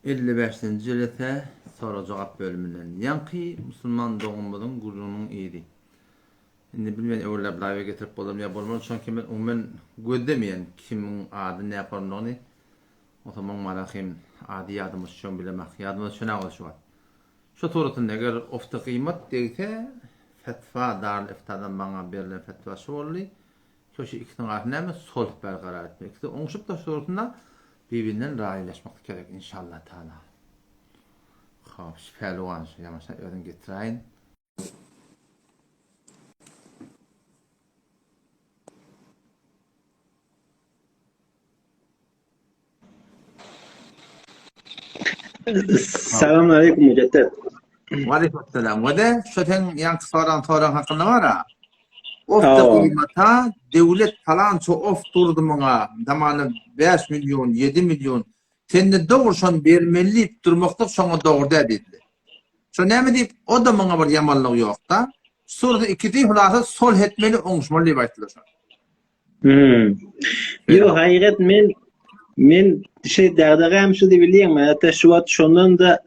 55. ýylete soru jogap bölümünden. Ýanky musulman dogumynyň gurulunyň ýeri. Indi bilmeň öwrläp laýwa getirip bolam ýa bolmaz. Şonki men umumen gözlemeýän kimiň ady näparlygyny. Otaman marahim ady ýadymy şon bilemek, ýadymy şona goşup. Şu torutun eger ofta kıymat diýse fetva darl iftadan bana berilen fetva şu boldy. Şoşy ikisiniň arasynda sulh berqarar etmek. Oňşup da sorutunda birbirinden raýlaşmak gerek inşallah taala. Hop, şeýle şu ýamaşa ödün getireýin. Selamünaleyküm müceddet. Aleykümselam. Ve de şöten yankı soran hakkında var ha. Ofta kıymata devlet falan çok of durdu bana. Zamanı 5 milyon, 7 milyon. Sen de doğursan bermeli durmakta şoňa doğru dedi. Şo näme diýip o da bana bir yamanlyk ýok da. Sonra ikisi hulasa sol etmeli oňşmaly baýtdylar. Yo haýyret men därdägem şu diýip bilýärmi? Hatta şu wagt şondan da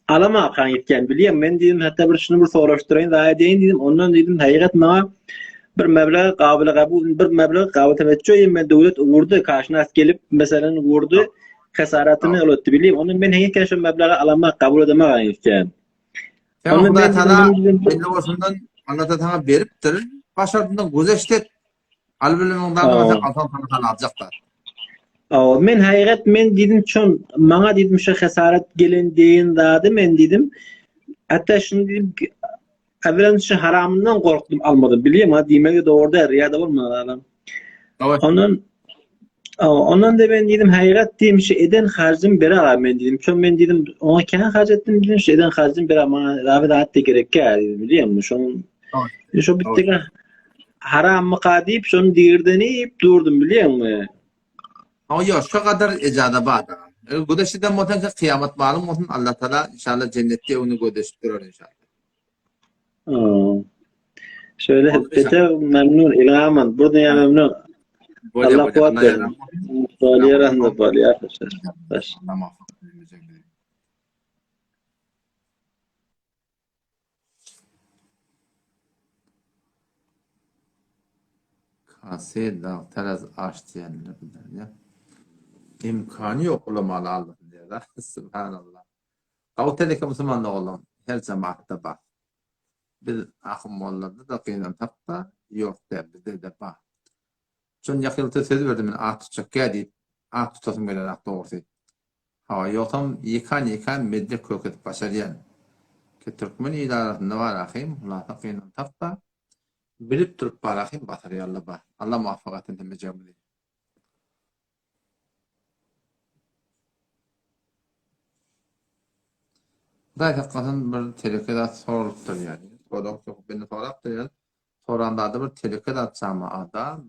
alamakan gitken bilýärmi? Men diýdim hatta bir şunu bir soraşdyraýyn da diýin diýdim. Ondan diýdim haýyret maňa bir meblag gaby temettü men döwlet uğurdu karşınas gelip meselen uğurdu hasaratyny alatdy bilýärmi? Onu men heýke şu meblagy alamak kabul edemegän ýetken. Onu ben belli olsundan anlatataňa beripdir. Başardyndan gözeşdet albilemeň dagdy alsan sana aljaklar. Men haýyret men diýdim çon maňa diýdim şu hasarat gelen diýen dady men diýdim. Hatta şunu diýdim ki evvelen şu haramından gorkdum almadım bilýärmi? Diýmegi dogry riyada bolmadan. Ondan da ben diýdim haýyret diýim şu eden harjym berer men diýdim. Çon men diýdim oňa käň harj etdim diýdim şu eden harjym berer maňa rahat gerek diýdim bilýärmi? Şoň şu bitdige haram maqadyp şonu diýirdenip durdum bilýärmi? Yo şu kadar ecada bar. Gödeşiden motanka kıyamet malum olsun Allah Teala inşallah cennette onu gödeştirir inşallah. Şöyle bete memnun ilhaman. Burada ya memnun. Allah kuvat verin. Faliye rahmet faliye arkadaşlar. Allah muvaffak eylesin. Kase dağ teraz aç diyenler bilir ya. İmkanı yok olamalı Allah'ın diye. Subhanallah. Kavtelike Müslümanlı olan her cemaatte bak. Biz ahım oğullarda da kıyınan tapta yok der. Bizde de bak. Şun yakıltı sözü verdim. Ah tutacak geldi. Ah tutasım gelen ah doğrusu. Hava yoksam yıkan medrek köket başarıyan. Ki Türkmen idaratında var ahim. Ulan kıyınan tapta. Bilip durup var ahim batırıyor Allah bak. Allah muvaffakatını mecabı değil. Da hakikaten bir telekedat sorulupdur yani. Kodok çok beni soraptır yani. Soranda da bir telekedat cemaada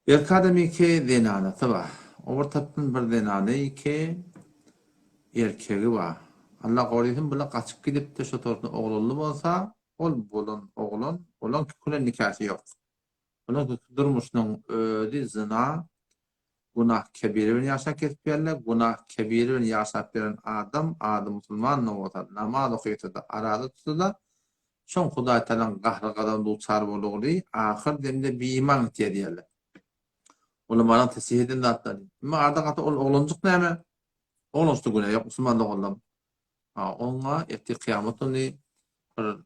bir kademi ki denanatı var. Ortatın bir denanı ki erkeği var. Allah korusun bula kaçıp gidip de şu tortun oğlulu olsa oğlun küküne nikahı yok. Onun durmuşunun ödü zina günah kebirini yaşak etmeyenler, günah kebirini yaşak veren adam musulman ne olsa namaz okuyutu da aradı tutuda şon Hudaý Teala'nın gahrı kadar duçar bolugly ahir demde bir iman etiýär diýerler. Ulamaň tesih edin zatlar. Ama arda gata oğlunjuk näme? Oğlunjuk günah yok musulman oğlan. Oňa etdi kıyamatyny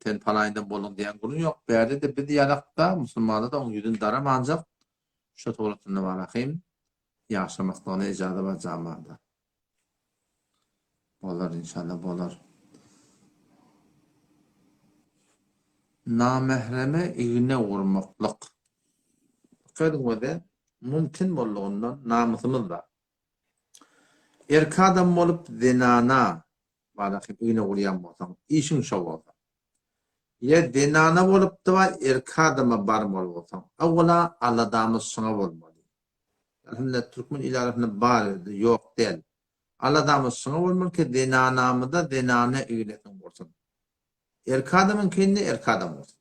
ten palaýynda bolun diýen günü yok. Bärde de bir ýanakda musulmanda da oň ýüzüň daram ancak şu toratynda barahim yaşamaktan icada ve cemaada. Bolar inşallah bolar. Namehreme iğne vurmaklık. Kadın mümkün bolluğundan namusumuz var. Erkek adam olup zinana barahim iğne vuruyan bolsan, işin şov olsa. Ya zinana olup da erkek adama barmal olsan, avvela aladamız şuna olmalı. Elhamdülillah Türkmen ilarafına bağırdı, yok değil. Allah'ımız şuna olmalı ki denanamı da denane öyletin olsun. Erkek adamın kendine erkek adam olsun.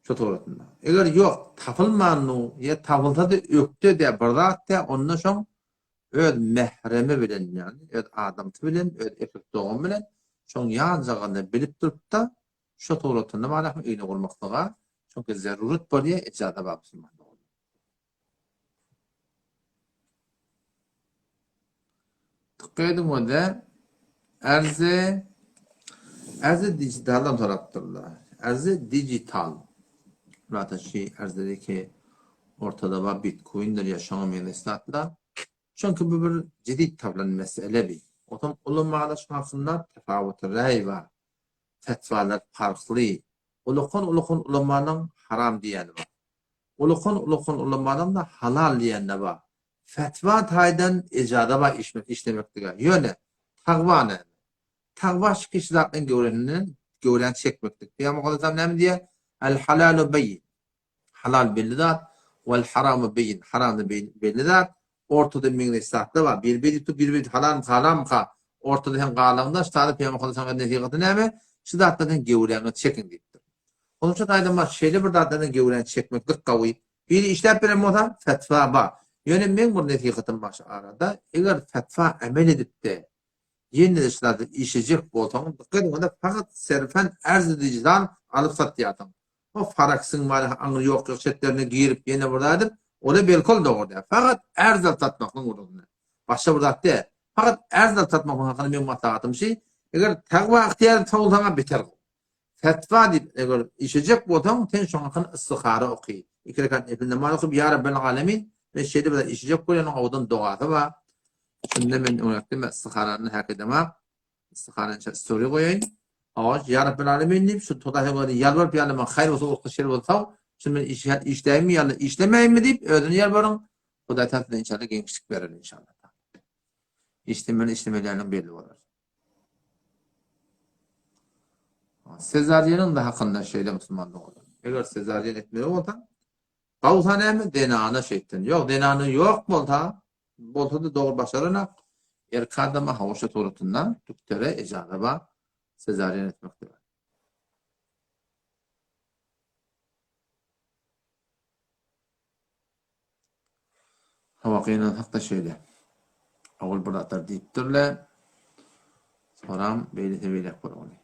Şu doğrultunda. Eğer yok, tapılmanı ya tapılsa da öktü de bırdak da ondan sonra öz mehremi bilen yani öz adamty bilen öz erkek doğum bilen şoň ýanjagynda bilip durup da şo togratynda manahmy eýne bolmaklyga çünki zarurat bolýa ejada bagysman. Tıkaydım o da erzi dijitaldan taraptırlar. Erzi dijital. Zaten erzideki ortada var Bitcoin'dir yaşanamayan esnaflar. Çünkü bu bir ciddi tablan mesele bir. Otom ulumada şu hakkında tefavutı rey var. Fetvalar farklı. Ulukun ulumanın haram diyeni var. Ulukun ulumanın da halal diyeni var. Fetva taydan icada var işlemektir. Yöne takva ne? Takva kişilerin gören çekmektir. Peygamber Aleyhisselam ne diye? El halalu beyin. Halal belli zat. Vel haramu beyin. Haram da belli zat. Ortada mingli sahte var. Bir haram ka. Ortada hem qalanlar. Ştada Peygamber Aleyhisselam netiqati näme? Şu zatlardan gören çekin deyipdir. Onun için aydanmaz şeyli bir zatlardan gören çekmeklik qawy. Bir işlep bilen bolsa fetva bar. Yani men bu netiqatim baş arada eğer fetva amel edip de yeni dışlarda işecek bolsaň, diqqat fakat serfen arz edicidan alıp satýardyň. O faraksın var, aňy ýok şetlerine girip ýene burdadyr. Ola belkol dogurdy. Fakat arz satmaklyň uruguna. Başga bir zat de. Fakat arz satmak hakynda men maslahatym şey, eger tagwa ihtiýar tawulsaňa beter. Fetva diýip eger işejek bolsaň, sen şoň hakynda istihara oky. İki rekat nefil namaz okup ya Rabbel alemin ve şeyde bir işejek bolan awdan dogasy var. Şunda men öňekde istiharany hak edemek. İstiharany story goýaýyn. Awaj ya Rabbel alemin diýip şu todahy goýdy. Ýalbar ýalyma haýr bolsa okdy şer bolsa, şunu işläýärmi ýa-da işlemäýinmi diýip özüni ýalbaryň. Hudaý tarapyndan inşallah geňişlik berer inşallah. İşlemelerini belli bolar. Sezaryenin de hakkında şeyde Müslümanlık olur. Eğer sezaryen etmeli olsa, kavsa neymi? Denanı şeytin. Yok, denanı yok bolsa da doğru başarına erkadama havuşa torutundan tüktere ecadaba sezaryen etmektir. Havakinin hakta şeyle. Ağul bıraktar deyiptirle, soram beylete beylek bırakılıyor.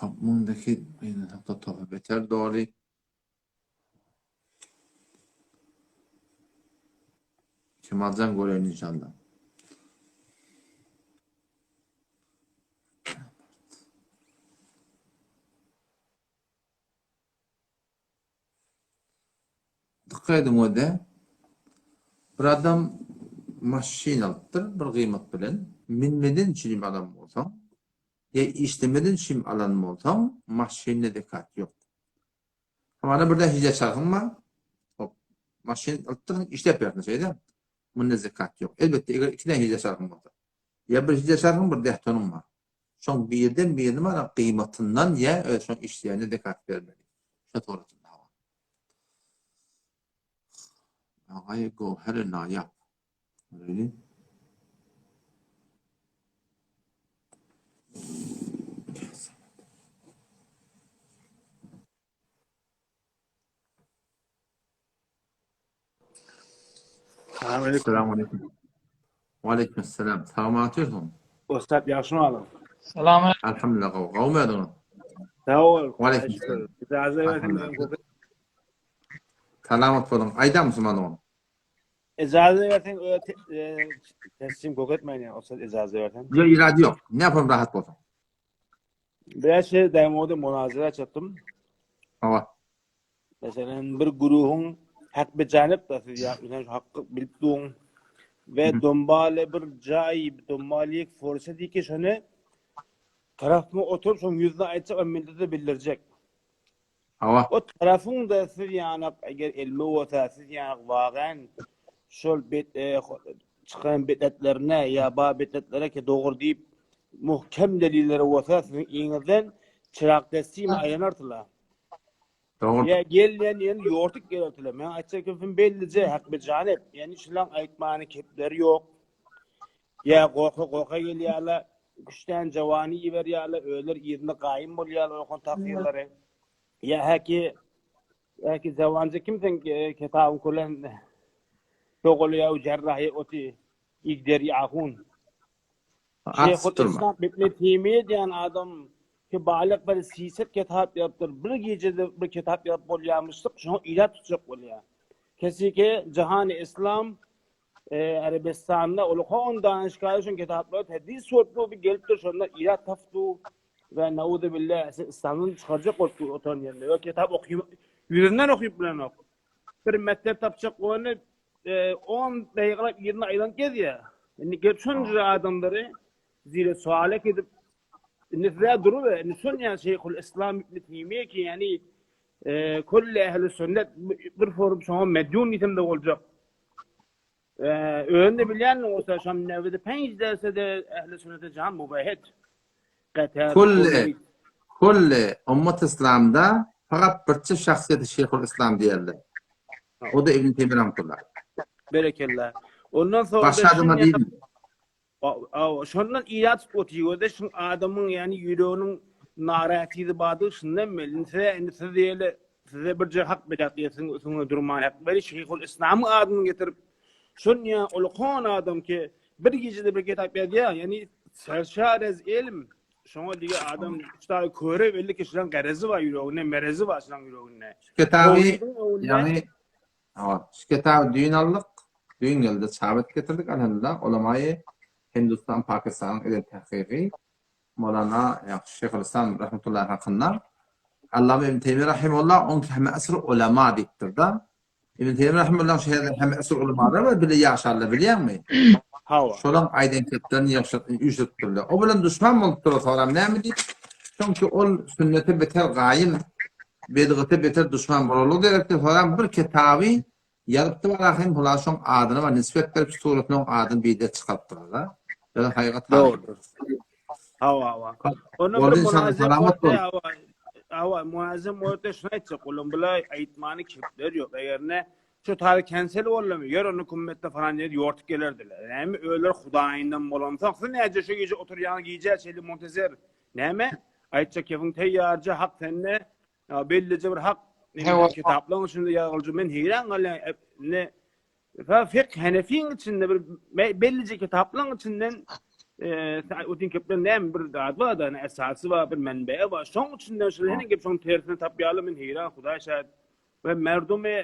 Kapmundaki beyin hakta topu beter doğru. Kemalcan görelim inşallah. Dikkat edin o da. Bir adam maşin alıptır, bir kıymet bilen. Minmeden çilim adam olsam, ya işlemeden çilim alan olsam, maşinle dikkat yok. Ama burada hice çarkın var. Maşin alıptır, işlep yaptığını şeyde. Bunun zekat yok. Elbette iki tane hice çarkın var. Ya bir hice çarkın bir dehtonun var. Son birden var, kıymetinden ya öyle son işleyene dikkat vermeli. Şu doğrultuda var. Ağaya go her na yap. Öyle. Selamünaleyküm. Aleykümselam. Selam atıyorsun. Ustad yaxşımı alın. Selam Elhamdülillah. Kavmi adına. Sağ ol. Aleykümselam. İcazə versin. Selamat olun. Ayda Müslüman olun. İcazə versin. Teslim koketmeyin ya. Ustad icazə versin. Yok irade yok. Ne yapalım rahat olsun. Biraz şey demoda münazara çattım. Hava. Mesela bir grubun hak becanip da siz yapmışsınız hakkı bilip doğun. Ve dombale bir cayip, dombaliyek forse değil ki şunu tarafımı oturup son yüzüne aytacak ve millete bildirecek. Hava. O tarafın da siz yani eğer ilmi olsa siz yani vagan şol çıkan bedetlerine ya ba bedetlere ki doğru deyip muhkem delilleri olsa sizin iğneden çırak desteğimi aylanartılar. Doğru. Ya gelen yani yortuk gelirtiler. Ben açık köfün bellice hak bir canip. Yani şulan aytmanı kepleri yok. Ya korka geliyorlar. Güçten cevani veriyorlar. Öğler yerine kaim oluyorlar. O takdirleri. Ya haki zavancı kimsen kitabın kulen şogulu ya cerrahi oti igderi ahun. Şeyhul Atsıtırma. İslam İbn Teymiye diyen adam ki balık bir siset kitap yaptır. Bir gecede bir kitap yapıp bolyamıştık. Şunu ilat tutacak bolya. Kesiki Cihan-ı İslam Arabistan'da uluğun danışgahı için kitapları hadis sordu bir gelip de şunlar ilat taftu ve nauzu billah İslam'ın çıkaracak otan yerine. O kitap okuyup yüzünden okuyup bilen ok. Bir mektep tapacak onu 10 dakikalık 20 aydan geziyor. Yani geçen adamları zira suale edip nifre duru ve nisun ya Şeyhül İslam İbn Teymiye ki yani kull ehli sünnet bir forum şuna medyun nitemde olacak. Öğünde bilen olsa şam nevde 5 derse de ehli sünnete can mübahet. Qatar Kulle ummet İslam'da fakat bir şahsiyeti Şeyhül İslam diyorlar. O da İbn Teymiye rahmetullah. berekallah. Ondan sonra Başka adıma değil. şundan ilat otuyor da şu adamın yani yüreğinin narahatiydi badı şundan melinse size bir hak bedakiyesin sonra durman hak beri Şeyhül İslam adını getirip şun ya uluğun adam ki bir gecede bir kitap yazıyor yani serşarez ilm şuna diye adam işte köre belli ki şuran garezi var yüreğine merezi var şuran yüreğine. Kitabı yani şu kitabı düğün yılda sabit getirdik elhamdülillah. Olamayı Hindistan, Pakistan'ın eden tahkiki Mevlana Şeyhülislam rahmetullahi hakkında Allame İbn Teymiye rahimehullah on hem asr ulema diktir da İbn Teymiye rahimehullah şehirde hem asr ulema da bile yaşarlar biliyor musun? Hava. Şolan aydan ketlerini yaşatırlar. O bilen düşman oldular sonra ne mi deyip? Çünkü o sünnete beter gayim bedgıte beter düşman bolulu direktir falan bir kitabı yarıptı var ahim hulaşon adını ve nispet verip suretinin adını bir de çıkarttılar da. Yani hakikat Doğrudur. Hava. Onun bir münazem hava münazem orta şuna etcek oğlum bula eğitmani kipler yok. Eğer ne şu tarih kensel olamıyor. Yer onu kummette falan diye yortuk gelirdiler. Yani öyle Hudayinden bolansa nece şu gece oturyan giyeceği şeyli montezer. Ne aytacak kefin teyyarca hak tenne bellice bir hak kitapların içinde yazılcı men heyran ne fıkh Hanefi'nin içinde bir bellice kitapların içinden Udin köpten nem bir dağda da esası var bir menbee var. Şonun içinden şöyle gibi son tersine tapyalı min heyran Huda şahit ve merdume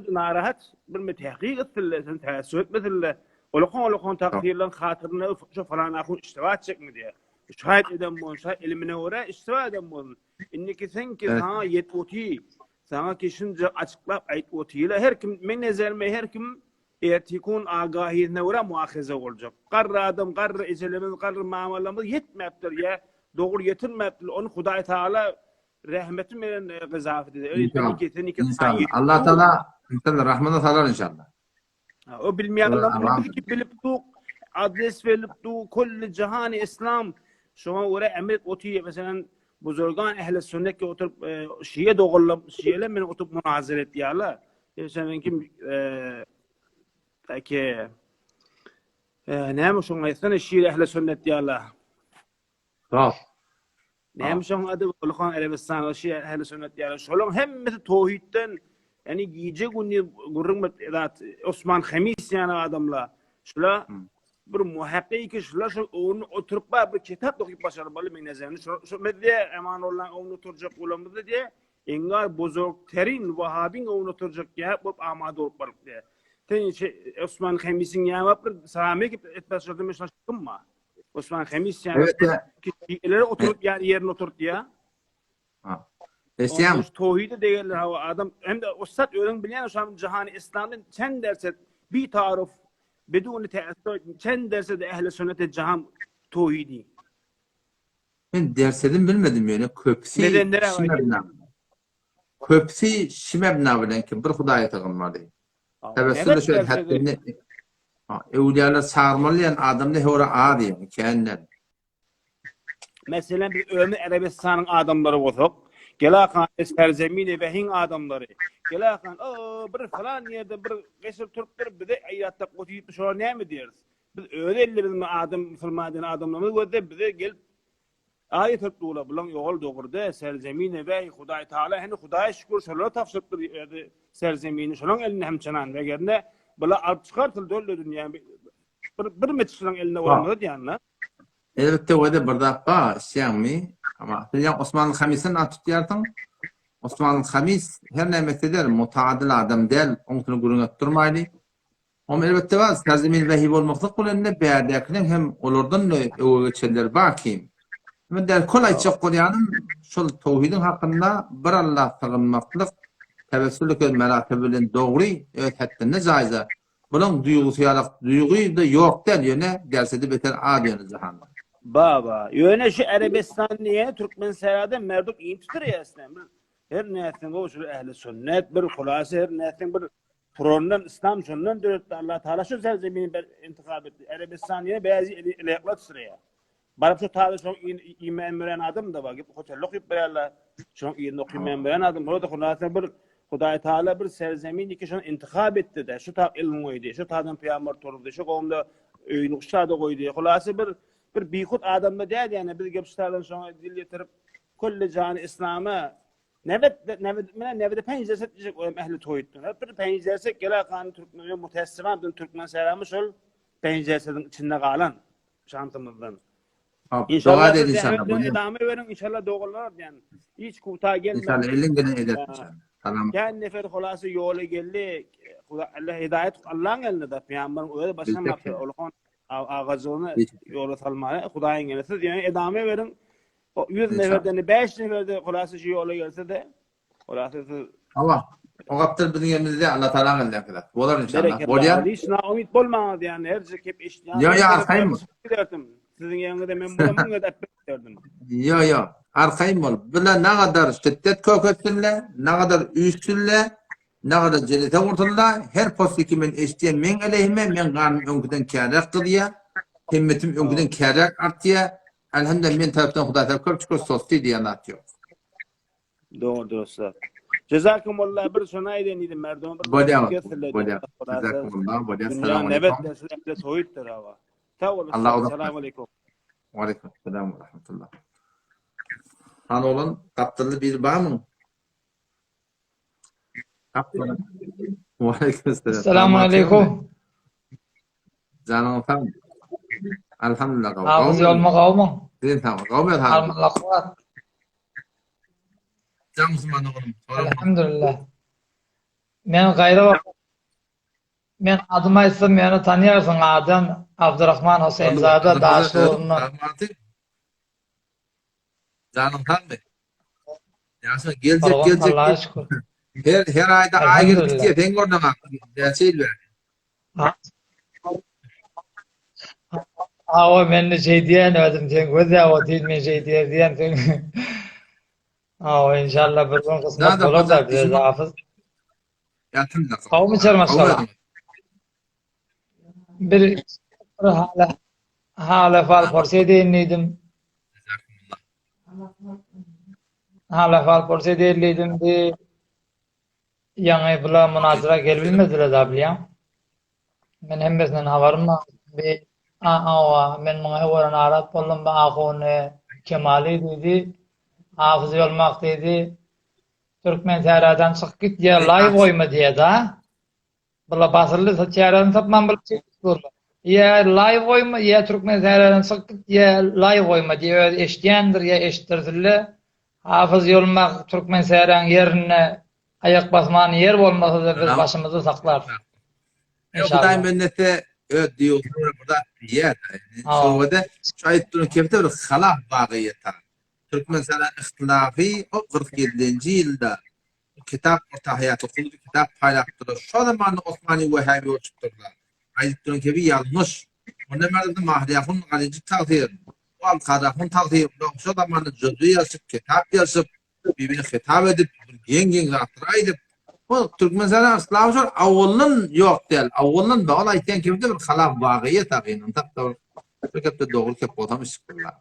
narahat bir metahqiq ettiler sen teessüf etmediler. Oluğun takdirlen hatırına şu falan akun istivat çekmedi diye. Şahit eden bu şahit ilmine uğra istivat eden bu. İnneki sen ki sana yetoti sana kişince açıklap ait otiyle her kim men nezelme her kim etikun agahine uğra muahize olacak. Qarr adam, qarr icelemiz, qarr muamelamız yetmeptir ya. Doğru yetirmeptir. Onu Hudayi Teala rahmeti menen gızafet eder. Öyle teniki Allah Teala inşallah rahmete salar inşallah. O bilmeyenler bilip tu adres verip tu kulli cihan İslam şu an oraya emret otuyor mesela buzurgan ehli sünnet ki oturup Şiye doğrulam Şiye'le men oturup münazara ettiler. Mesela kim ki neymiş onun aslında Şii ehli sünnet diyorlar. Tamam. Neymiş onun adı Uluğun Arabistan Şii ehli sünnet diyorlar. Şolun hemmeti tevhidden yani giyecek gurrun Osman Hamis yani adamla. Şula bir muhakkik şula şu onu oturup bir kitap okuyup başarmalı menezeni. Şu medya eman olan onu oturacak ulamızda diye engar bozorgterin Vahabin onu oturacak ya bu amade olup barıp diye. Osman Hamis'in yani bir sahamek etmesi mesela mı? Osman Hamis yani kişileri oturup yani yerine oturup ya. Eşyam. Tevhidi değerler hava adam hem de ustad öğren bilen şu Cihan-ı İslam'ın sen derse bir tarif beduni teessür sen derse de ehli sünnete cihan tevhidi. Ben dersedim bilmedim yani köpsi şimebna bilen ki bir Hudayi tağınmadı. Tebessülle şöyle haddini evliyalar çağırmalıyan adam ne hora adi yani kendinden. Mesela bir Ömer Arabistan'ın adamları olsak Gelakan Esterzemini ve Hin adamları. Gelakan bir falan yerde bir Resul Türkler bir de ayyatta kutuyup şu ne mi deriz? Biz öyle ellerimiz adam Müslümanların adamlarımız ve de bize gelip ayet etdiler bulan yol dogurda serzemine ve Hudaý Taala hani Hudaýa şükür şolara tapşyrdyr serzemini şolan eline hem çanan ve gerne bula alıp çıkartıl dölle dünýä bir meçhulun eline bolmady diýenler. Elbette o da bir dakika isyanmi ama sen Osmanlı Hamis'in atıp diyartın. Osmanlı Hamis her nemette der mutaadil adam del onu gurun ettirmaydı. Ama elbette var serzemini vehib olmaklık bulanne beğerdekinin hem olurdan o geçerler bakim. Ama der kolay çok Kur'an'ın şol tevhidin hakkında bir Allah tanımaklık tevessülük mertebelerin doğru evet hatta ne caize. Bunun duyguyu da yok der yöne derse de beter adiyonu zahanda. Baba, yöne şu Arabistan niye Türkmen serada merduk iyi tutur ya aslında. Her nesin o şu ehli sünnet bir hulası her nesin bir Kur'an'dan İslam sünnetten dört Allah Teala şu zemini bir intikab etti. Arabistan niye bazı ileklat sıraya. Barap şu tadı şu iman veren adam da var. Hoçalluk yapıyorlar. Şu iman veren adam orada hulası bir Hudaý Taala bir serzemin ki şunu intikab etti de şu ta ilm koydu. Şu tadan peygamber torundu. Şu kavimde öýünü kuşada koydu. Hulası bir bihut adamda değil yani biz gepştardan sonra dil getirip kulli canı İslam'a nevet pencerset diyecek o ehli toyuttun. Hep bir pencerset gele kanı Türkmen mutessiman bin Türkmen selamı ol pencersetin içinde kalan şantımızdan. İnşallah dedi inşallah. Edame verin inşallah doğrular yani. Hiç kuta gelmez. İnşallah elin gene eder inşallah. Tamam. Yani nefer hulası yola geldi. Allah hidayet Allah'ın elinde de peygamberin öyle başına yaptı. Olğan ağacını yola salmaya Hudaýyň gelse yani edame verin. O 100 neferden 5 neferde hulası şu yola gelse de hulası Allah. O kaptır bizim yerimizde Allah Teala'nın elinde kadar. Olur inşallah. Bolyan. Hiç naumit bolmaňyz yani her hep iş. Ya arkayım mı? Sizin yanınızda men bulamam da derdim. Yo. Arkayım ol. Bula ne kadar şiddet köketsinler, ne kadar üstünler, ne kadar celete vurtunlar, her postiki men eştiyen men aleyhime, men kanım önküden kârak kılıya, himmetim önküden kârak artıya, elhamdülillah men taraftan Hudaý Taala köp çıkır sosti diye anlatıyor. Doğrudur usta. Cezakumullah bir sonayden idim merdom bir. Bolyan. Cezakumullah. Bolyan. Selamun Evet aleyküm. de soyuttur hava. Sağ olun. Allah Selamun aleyküm. Ve aleyküm selam ve rahmetullah. Han olan kaptırlı bir bağ mı? Kaptırlı. Ve aleyküm selam. Selamun aleyküm. Canım efendim. Elhamdülillah. Hafız yolma kavmum. Sizin tamam. Kavmet hanım. Harmanla kuvat. Can Müslüman oğlum. Elhamdülillah. Men gayrı bak. Men adıma istem beni tanıyarsın adım Abdurrahman Hüseyinzade Daşlıoğlu'nu. Canım efendim. Yasin Allah'a gelecek. şükür. Her ayda ay girdik diye ben oradan şey ver. O men şey diyen ödüm sen gözü o değil mi şey diyen sen. O inşallah bir gün kısmet olur da bize hafız. Yatın da. Kavmi çarmaşlar. Bir hala fal porse dinledim. Hala fal porse dinledim de yanı bula münazara gelbilmediler da bilýän. Men hemmesinden habarym bir men muňa öwren arat boldum ba ahony Kemali dedi. Hafız olmak dedi. Türkmen seradan çık git ya live koyma diye da. Bula basırlı saçaran tapman bil bolma. Ya live koyma ya Türkmen seradan çık git ya live koyma diye eşdiýändir ya eşdirdiler. Hafız olmak Türkmen seran yerine ayak basman yer bolmasa da biz başımızı saklar. İnşallah. Mennete öt diyor burada yer. Sonra şayet kefte bir halaf bagıyeta. Türkmen seran ihtilafı o 47. yılda kitap orta hayatı kulu kitap paylaştırdı. Şu zaman Osmani Vehhabi ölçüttürdüler. Ayetlerin kebi yanlış. Onda merdinde mahriyakun galici tağdir. O al-kadakun tağdir. Şu zaman cüzü yazıp, kitap yazıp, birbirini hitap edip, gen rahattıra edip, bu Türkmen seran ihtilafı şöyle avulun yok değil. Avulun da ola iten kebide bir halaf bagıya tağinin. Tabi bir kebide doğru kep otamış kurlar.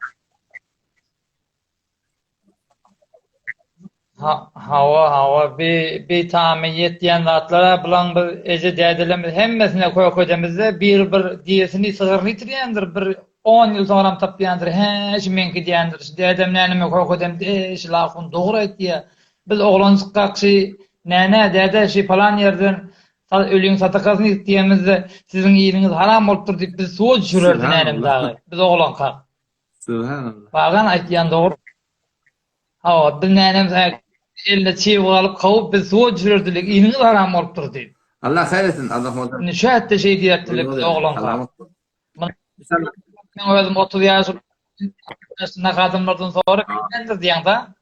Hava bir tamiyet diyen zatlara bulan bir ece dädelemiz hemmesine koydumuzda bir diyesini sığırını itirendir bir 10 yıl sonra tapyandır. Hiç menki diyandır. Dedem neneme korkudum. Eş lafın doğru etdi. Biz oğlancık kakşı nene dede şey falan yerden ölüyün sadakasını isteyemizde sizin iyiliğiniz haram olupdur deyip biz suya düşürürdü nenem Subhanallah. dağı. Biz oğlan kalk. Subhanallah. Bagan aytyan doğru. Ha, biz nenemiz eline çiğ alıp kavup biz suya düşürürdük. İyiliğiniz haram olupdur deyip. Allah hayretsin. Allah hocam. Nişat da şey diyettiler biz Uyuyor oğlan kalk. Selamet olsun. İnşallah. Ben özüm 30 yaşında kadınlardan sonra kendidir diyen da.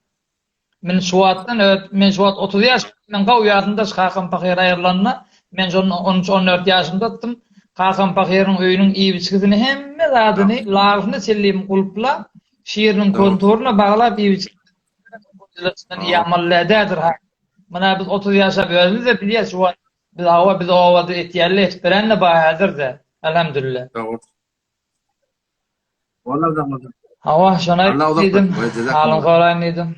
Men şu 30 yaş men gaw ýadymda Hakan Pakyr aýrylanyna men şonu 13-14 ýaşymda tutdum. Hakan Pakyryň öýüniň iýbiçkisini hemme zadyny lagyny sellim gulupla şiiriniň kontoruna baglap iýbiçkisini ýamalladadyr. Mana biz 30 ýaşa bölüniz de bilýär şu biz awada etýärli etberenne baýadyr da. Elhamdülillah. Doğru. Vallahi da hocam. Hawa şona Allah uzak diýdim. tutsun. Jazakallah. Halyň soraýyn diýdim.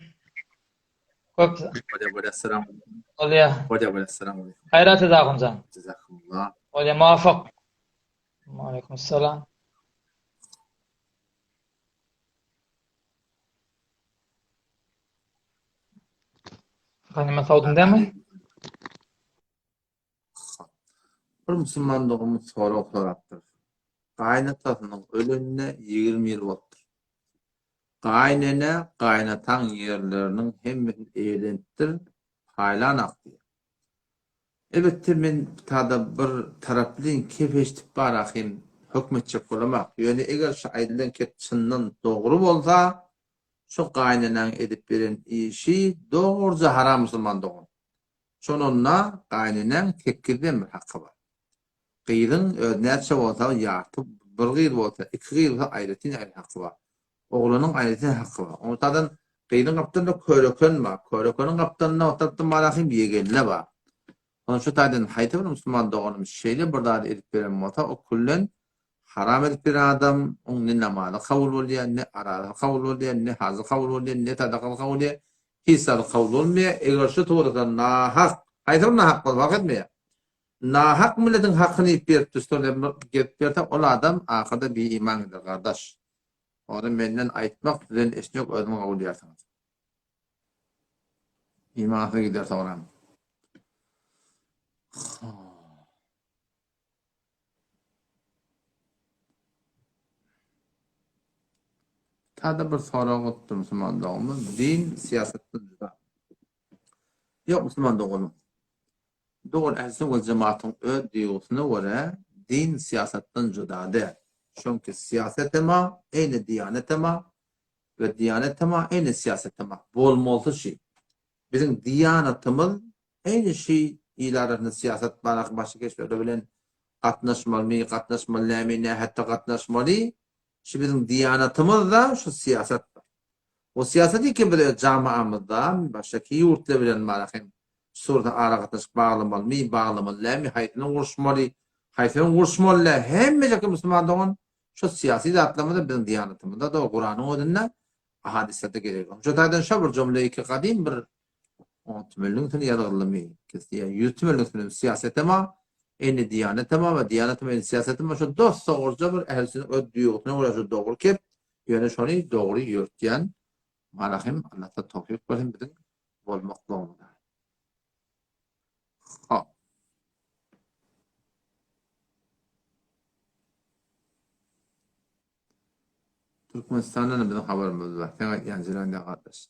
Köp Hocam selam. bolýar. Hocam selam. Hayrat edäňizem. Jazakallah. Olya muvaffaq. Aleykümselam. Hanime saudum demi? Bir Müslümanlığımız soraptır. Gaynatasının ölünne 20 yıl bolupdyr. Gaynene gaynatan yerlerinin hemmetini eýlentir, haylanak diýer. Elbetde men tada bir taraplyň kefeştip barahym hökmetçek bolamak. Ýöne eger şu aýdylan ketçinden dogry bolsa, şu gaýnanan edip beren işi dogurca haram musulmandygy. Şonunla gaýnanan tekirden bir hakkı var. Gyýdyň näçe bolsa ýatyp, bir gyýdy bolsa, iki gyýdy aýratyn hakkı var. Oğlanyň aýratyn hakkı var. Ontadan gyýdyň gapdanda köröken bar. Körökenin gapdanda otapdy marahym ýegenle bar. Onu şu taýdan haýtyp musulman doganym şeýle bir daha edip beren bolsa, o kullen haram edip beren adam onuň ne namazy kabul bolýar, ne arada kabul bolýar, ne hazy kabul bolýar, ne tadaka kabul bolýar, hissal kabul bolmaýar. Eger şu toğradan nahak, haýtyp nahak bolmak etmeýär. Nahak milletin hakkını ipiyip tüstörle getipirte ol adam ahada bir imanıdır kardeş. Onu menden aytmak düzen esnyok özümü kabul edersiniz. İmanı gider sonra. Tada bir soru ottu Müslümanlığımız din siyasetten juda. Yok Müslümanlığımız. Doğru ehli ve cemaatin öz diýusuna göre din siyasetten judadır. Çünkü siyaset tema aynı diyanet tema ve diyanet tema aynı siyaset tema. Bolmaly şey. Bizim diyanetimiz aynı şey ilarasında siyaset barak başka geçmede bilen katnaşmaly, hatta katnaşmaly. Şu bizim diyanetimiz da şu siyaset. O siyaseti ki bir camiamızda başka yurtla bilen marahim surda aragatnaşyp bağlamaly, haýtyny uruşmaly, hemme Müslümandygyň şu siyasi zatlamada bizim diyanetimize da Kur'anyň ödünde hadisete gerek. Şu taýdan şu bir jumleyi ki gadim bir 10 milyon tane ýadyrlamy. Kesdiýär 100 milyon tane siyasete ma, eni diyanete ma we diyanete me siyasete ma şu dost sorja bir ehlisini ödüýär. Ne bolýar dogry kep, ýöne şonu dogry ýörtýän marahim Allah'a tawfik bersin bizim bolmak zorunda. Ha. Türkmenistan'dan bizim haberimiz var. Sen yancılan da kardeş.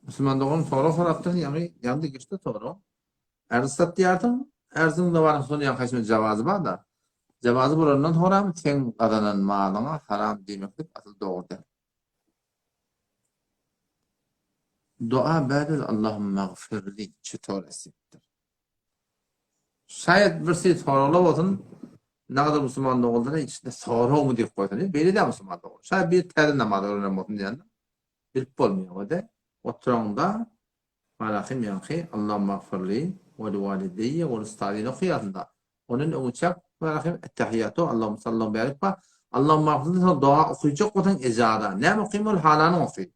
Müslümanlığın soru soraptır, yani yandı geçti soru. Erzat diýerdim, erzin de var sonu ýa-da jawazı bar da. Jawazı bolandan sonra sen gadanan malyňa haram diýmeklik asl dogry. Dua bedel Allahümme gfirli çetor esipdir. Şayet bir şey sorulap olsun, ne kadar Müslümanlık olduğuna içinde soru mu diýip koýsan, beli de Müslümanlık olur. Şayet bir täze namaz öğrenen bolsun diýende, bilip bolmaýar o da. Oturanda marahim ýa-ni Allahümme gfirli ve liwalideyye ve listadine kıyasında. Onun uçak marahim ettehiyyatu Allahümme sallallahu aleyhi ve Allah mahfuzun dua okuyacak olsan ecada. Ne okuyayım ol halanı okuy.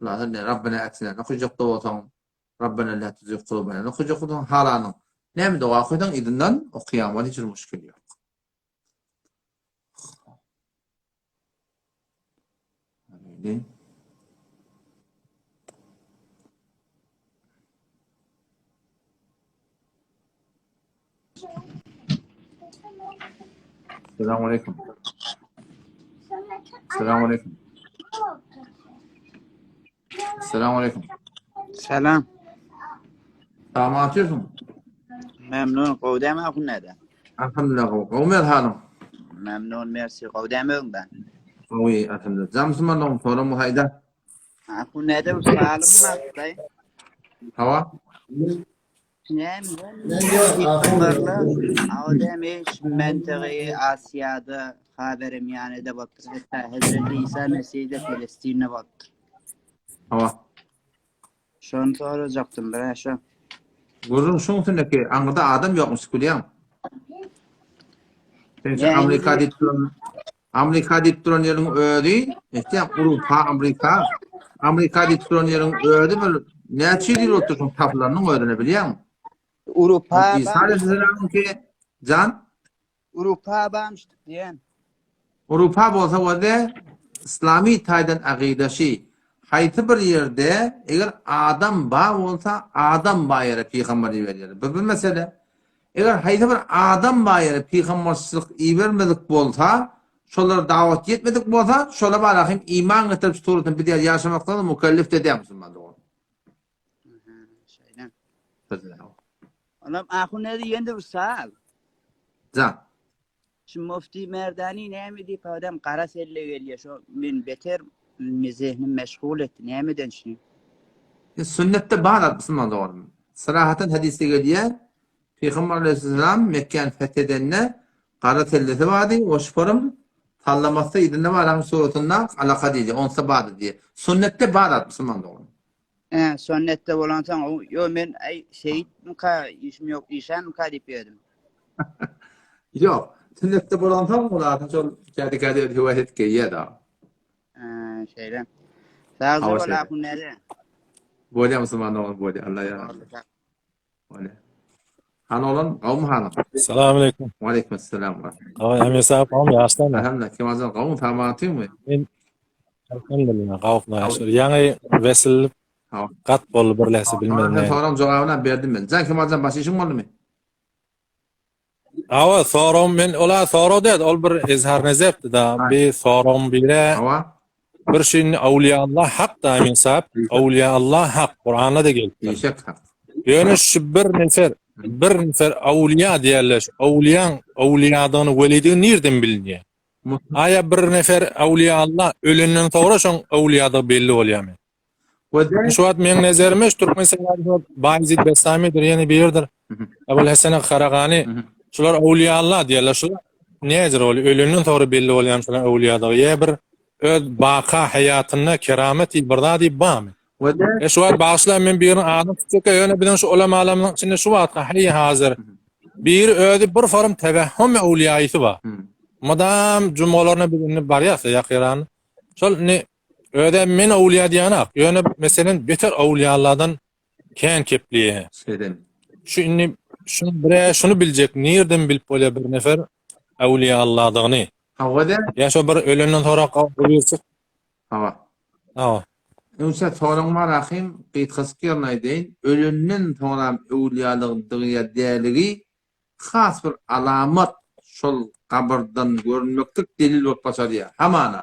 Allah ne Rabbena etine okuyacak da olsan Rabbena la tuzigh kulubana okuyacak olsan halanı. Ne mi dua okuydan idinden okuyamam hiç müşkül yok. Öyle. Selamünaleyküm. Selamünaleyküm. Selamünaleyküm. Selam. Tamam atıyorsun. Memnun. Kovdem akun neden? Elhamdülillah. Kavmel hanım. Memnun mersi. Kovdem önden. Oui, elhamdülillah. Zamsıman da sonra muhayda. Akun neden salim maktay? Hava. Ne İktibarla Adem iş menteği Asya'da haberim yani de baktır. Hatta Hazreti İsa Mesih'de Filistin'e baktır. Hava. Şunu soracaktım ben şu. Gururun şun üstündeki anında adam yokmuş kuliyam. Sen şu Yani- Amerika deyip duran yerin ödü. İşte Avrupa, Amerika deyip duran yerin ödü böyle ne çiğdir otursun taplarının ödüne biliyor musun? Avrupa İsa Aleyhisselam'ın ki can Avrupa bağımsızlık diyen. Avrupa bolsa wada İslami taydan aqidasi hayti bir yerde eğer adam ba bolsa adam ba yere peygamberi verir. Bu bir mesele. Eğer hayti bir adam ba yere peygamberçilik iyi vermedik bolsa, şolar davet etmedik bolsa, şola barahim iman getirip tuturutun bir diğer yaşamaktan mükellef de değil Müslüman doğru. Şeyden. Oğlum akun neden yendi bu sağ? Can. Şu Mufti Merdani ne mi deyip adam kara selle geliyor. Şu min beter zihnim meşgul etti. Ne mi den şimdi? Sünnette bağlat Müslüman doğru. Sırahaten hadiste geliyor. Peygamber Aleyhisselam Mekke'nin fethedenne kara telleti vardı. O şüpherim tallaması idinde var. Hangi suretundan alaka değil. Onsa bağlı diye. Sünnette bağlat Müslüman doğru. Sünnette olansan yo men ay şehit muka işim yok işen muka dipiyordum. Yok. Sünnette bulan tam mı lazım? Çok kâdi rivayet geliyor da. Şeyden. Sağ Hava ol şeyden. akun nere? Böyle Müslüman doğru böyle. Allah ya. Böyle. Han olan kavm hanım. Selamünaleyküm. Ve aleykümselam. Hava emir sahip olma yaştan mı? Elhamdülillah. Kim azal kavm tamatı mı? Elhamdülillah kavukna yaşır. Yani vesilip Hava. kat bolu birlesi bilmem Ben ne. soram cevabına verdim ben. Can kim azal başı işin var mı? Hava sorum men ola soru dedi. Ol bir izhar nezepti da bir sorum bile Hava. bir şeyin awliya Allah hak da emin sahip. Awliya Allah hak. Kur'an'da da geldi. Yişek hak. Yönüş bir nefer awliya diyerler. Awliyadan velidi nereden biliniyor? Aya bir nefer awliya Allah ölünden sonra şon awliyada belli oluyor. Ve de Şu an men nezerime Türkmenistan Bayezid Bestami'dir yani bir yerdir. Abul Hasan Karagani şular awliya Allah diyorlar. Şular nedir oluyor? Ölünden sonra belli oluyor şular awliyada. Ya bir öz baqa hayatına kerameti bardadi bam. ve de Şu an başla men bir adam tutuka yöne bilen şu ulema alamın içinde şu vaqa hayy hazır. Bir ödü bir form tevehhüm awliyayı var. Madam cümlelerine birini var ya yaqiran. Şol ne öde men awliya diyanak. Yöne meselen beter awliyalardan ken kepliye. şeyden. Şunu bilecek. Nereden bilip böyle bir nefer awliya Allah'ını. Hava de Ya şu bir ölünden sonra kavruyorsun. hava. Aa. Önce sorunma rahim qıytqıskırnay deyin. Ölünden sonra evliyalığın değerliği khas bir alamat şol kabirdan görünmektik delil olup başarıya. Hamana.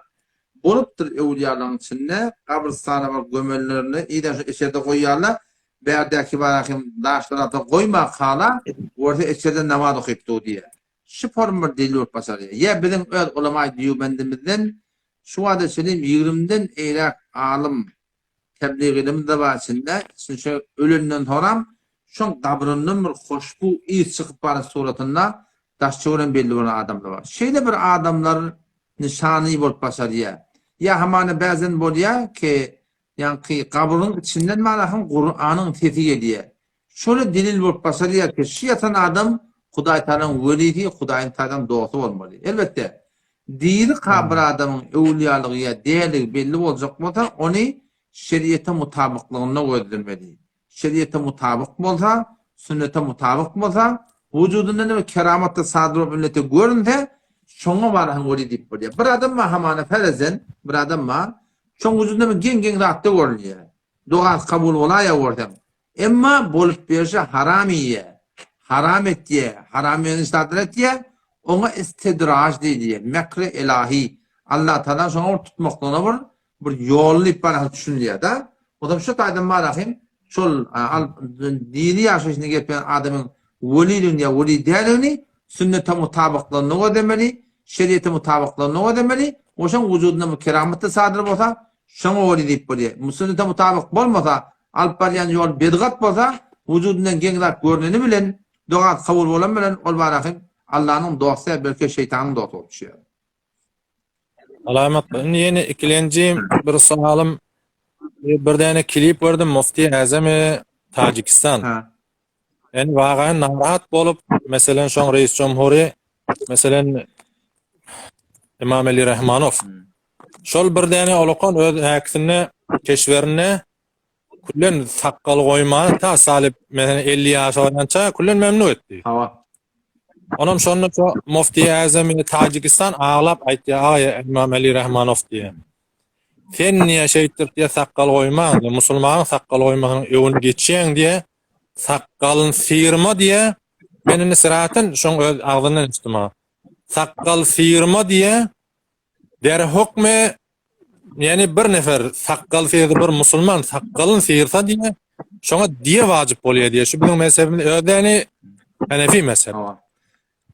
Oluptur evliyalığın içinde kabristana var gömellerini iyiden şu içeride koyarlar. Berdeki barahim daşlara da koyma kala orada içeride namaz okuyuptu diye. Şu formül delil olup başarıya. Ya bizim öz ulama diyor bendimizden şu adı söyleyeyim 20'den eylak alim tebliğ ilim de var içinde. Çünkü ölünden sonra şun kabrından bir hoşbu iyi çıkıp bana suratında daşçıların belli olan adamlar var. Şeyde bir adamlar nişanı bulup başarıya. Ya hamane bazen boluyor ki yani kabrın içinden malahın Kur'an'ın tetik ediyor. Şöyle delil bulup başarıya ki şu yatan adam Huday Teala'nın velidi, Hudayın Teala'nın doğusu olmalı. Elbette diri kabir adamın evliyalığı değerli belli olacak bolsa onu şeriate mutabıklığına gördürmeli. Şeriate mutabık bolsa, sünnete mutabık bolsa, vücudunda ne keramatda sadır olup ünnete görünse, şoňa barahyn öli diýip bolýar. Bir adam ma hamana ferezen, bir adam ma şoň vücudunda gen ratda görünýär. Duas kabul bolaya gördüm. Emma bolup berse haram iýe. Haram etdiye, haram ýene etdiye, ona istidraj diýdi. Mekre ilahi. Allah Taala şoňa tutmaklygyna bir ýolly bana düşünýär da. Odam şu taýdan barahym şol dini ýaşaşyna gelen adamyň weliliğini ya weli dälini sünnete mutabıklygyny ödemeli, şeriate mutabıklygyny ödemeli. Oşan wujudunda keramatda sadyr bolsa, şoňa weli diýip bolýar. Sünnete mutabık bolmasa, alyp barýan ýol bidgat bolsa, wujudundan geňrak görneni bilen, doğa kabul bolan bilen ol barahym Allah'ın dosty belki şeytanın dostu bolup düşýär. Alamat. Yeni ikilenci bir sualım. Bir tane klip gördüm Mufti Azami Tacikistan. Ha. Yani wagyan narahat bolup, meselen şoň reis jomhury, meselen İmam Ali Rahmanov. Şol bir tane olokan öz häksini keşwerini kullen saqqal goýma ta salip meselen 50 ýaş olança kullen memnun etdi. Hava. Onam şonu Mufti Azami Tacikistan ağlap aýtdy, "Ay İmam Ali Rahmanov" diye. Sen niye şeytir diye saqqal goýma, musulman saqqal goýmagyň öwüni geçýäň diye, saqqalyn sıyırma diye meni siraten şoň öz agzyndan içdima. Saqqal sıyırma diye der hukme, yani bir nefer saqqal sıyırdy, bir musulman saqqalyn sıyırsa diye şoňa diye wajyp bolýar diye. Şu biziň mezhebimiz ödäni Hanefi mezhep. Hava.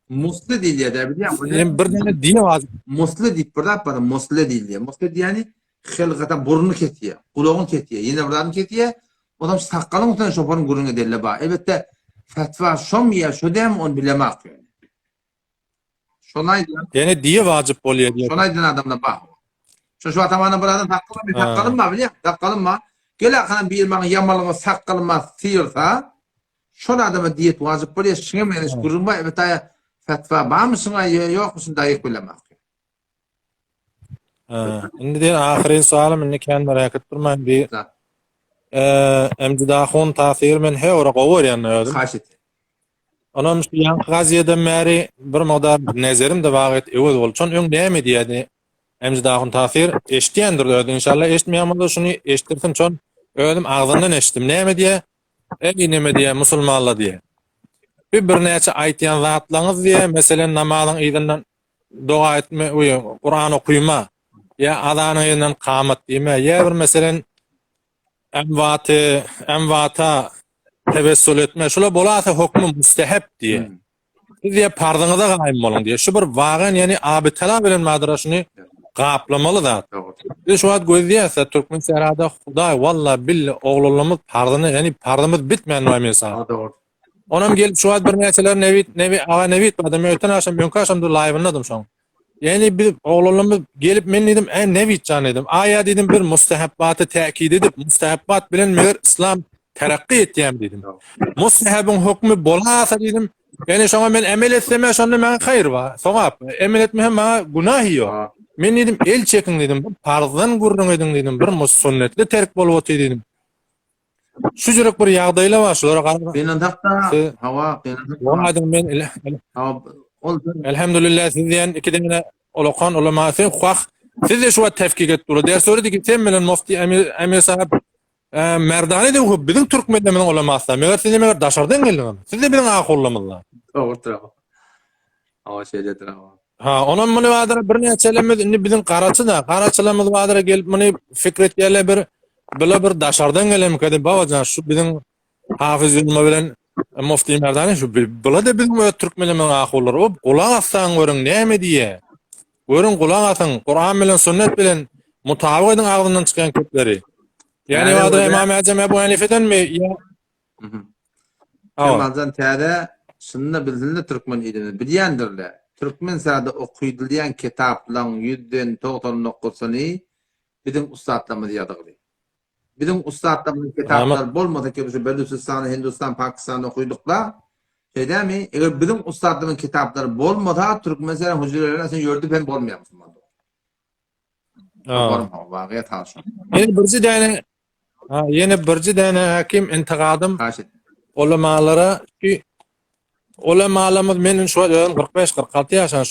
Musli diýilýär de bilýär. Yani bir tane diye wajyp. Musli diýip bana musli diýilýär. Musli diýeni hilgata burnu ketýär, kulagyny ketýär, ýene burany ketýär. Odam saqqalyň utan şoparyň guruna delle ba. Elbetde fatwa şom ýa şodem on bilemek. Şonaýdan, Yani diye wajyp bolýar diye. şonaýdan adamda ba. Şu atamana buradan taqqalym ba bilýär, taqqalym ba. Gele kanan bir maňa ýamalygy saqqalyma sıyırsa, şol adama diýet wajyp bolýar, şeňe meniş gurunma elbetde fatwa barmysyňa ýokmusyň daýyk bilemek. Indi diýen ahirki sualym indi kän merak etdirmän bir emdidahun tasir men hewra gowuryan ödüm. Haşit. Onam şu ýanky gaziýede märi bir modar nezerim de wagt ewel bolçan öň näme diýdi? Emdidahun tasir eşdiýändir ödüm. Inşallah eşitmeýän bolsa şunu eşitdirsin çon ödüm agzyndan eşitdim. Näme diýe? Näme diýe musulmanlar diýe. Bir näçe aýtýan zatlaryňyz diýe, meselen namazyň ýerden doga etme, Kur'an okuyma, ya adanyň ýerinden qamat diýme, ya bir meselen emvata tevessül etme, şula bolasa hukmu mustahab diye. Diye pardyňyza gaýym boluň diye. Şu bir wagyn, yani abitala bilen madraşyny gaplamaly zat. Biz şu wagt gözdiýärse türkmen serada Hudaý walla billahi oglulymyz pardyny, yani pardymyz bitmeýän näme sa. Onam gelip şu wagt bir näçeler nevit adam öten aşam bugün aşam da live'yndadım şoň. Yani bir oglulymyz gelip men dedim, nevit jan dedim. Aya dedim bir mustahabbaty täkid edip, mustahabbat bilen meger İslam terakki etýär dedim. Mustahabyň hukmy bolasa dedim. Yani şoňa men emel etsem şonda men haýr bar. Sowap. Emel etmehem ma günah ýok. Men dedim el çekin dedim. Parzdan gurrun edin dedim. Bir sünnetli terk bolup oty dedim. Şu jürek bir ýagdaýlar bar, şolara garaýan. Benadakda hawa, Wagdym men elhamdülillah sizden iki tane olokan ulamasy hoq. Siz de şu tefkik etdiler. Der söyledi ki sen bilen Mufti Emir sahip merdani de bu bizim Türkmenlerin ulamasy. Meger siz meger daşardan geldiňiz. Siz de bilen aqullamylar. Doğrudur. Hawa şeýledir hawa. Ha, onun muny wadyra bir näçelemiz indi bizim garaçy da, garaçylarymyz wadyra gelip muny fikret ýerler bir daşardan gelem kedi bawajan şu bizim Hafiz ýolma bilen Mufti Merdani şu bulada bizim Türkmenlerin aqullary o gulak assan görüň näme diýe. Görüň gulak asyn Kur'an bilen sünnet bilen mutabakyk edin agzyndan çykan köpleri. Yani wadyra Imam Azam Ebu Hanife'den mi ya? Ramazan täze şunda bildirildi Türkmen edini bilýändirler. Türkmen serada okuýdylýan kitaplaryň 100den 99-syny bizim ustadlarymyz ýadygy. Bizim ustadlarymyň kitaplary bolmasa ki, Beluçistan, Hindistan, Pakistan okuýduklar. Şeydemi? Eğer bizim ustadların kitapları bolmasa Türkmenistан hücrelerine sen yördü ben bolmayan Müslüman. Abarım ha, vaqiya tarşan. Yeni birci dene yeni birci dene hakim intiqadım Kaşet. ulamalara ki ulamalarımız menin şu 45-46 yaşan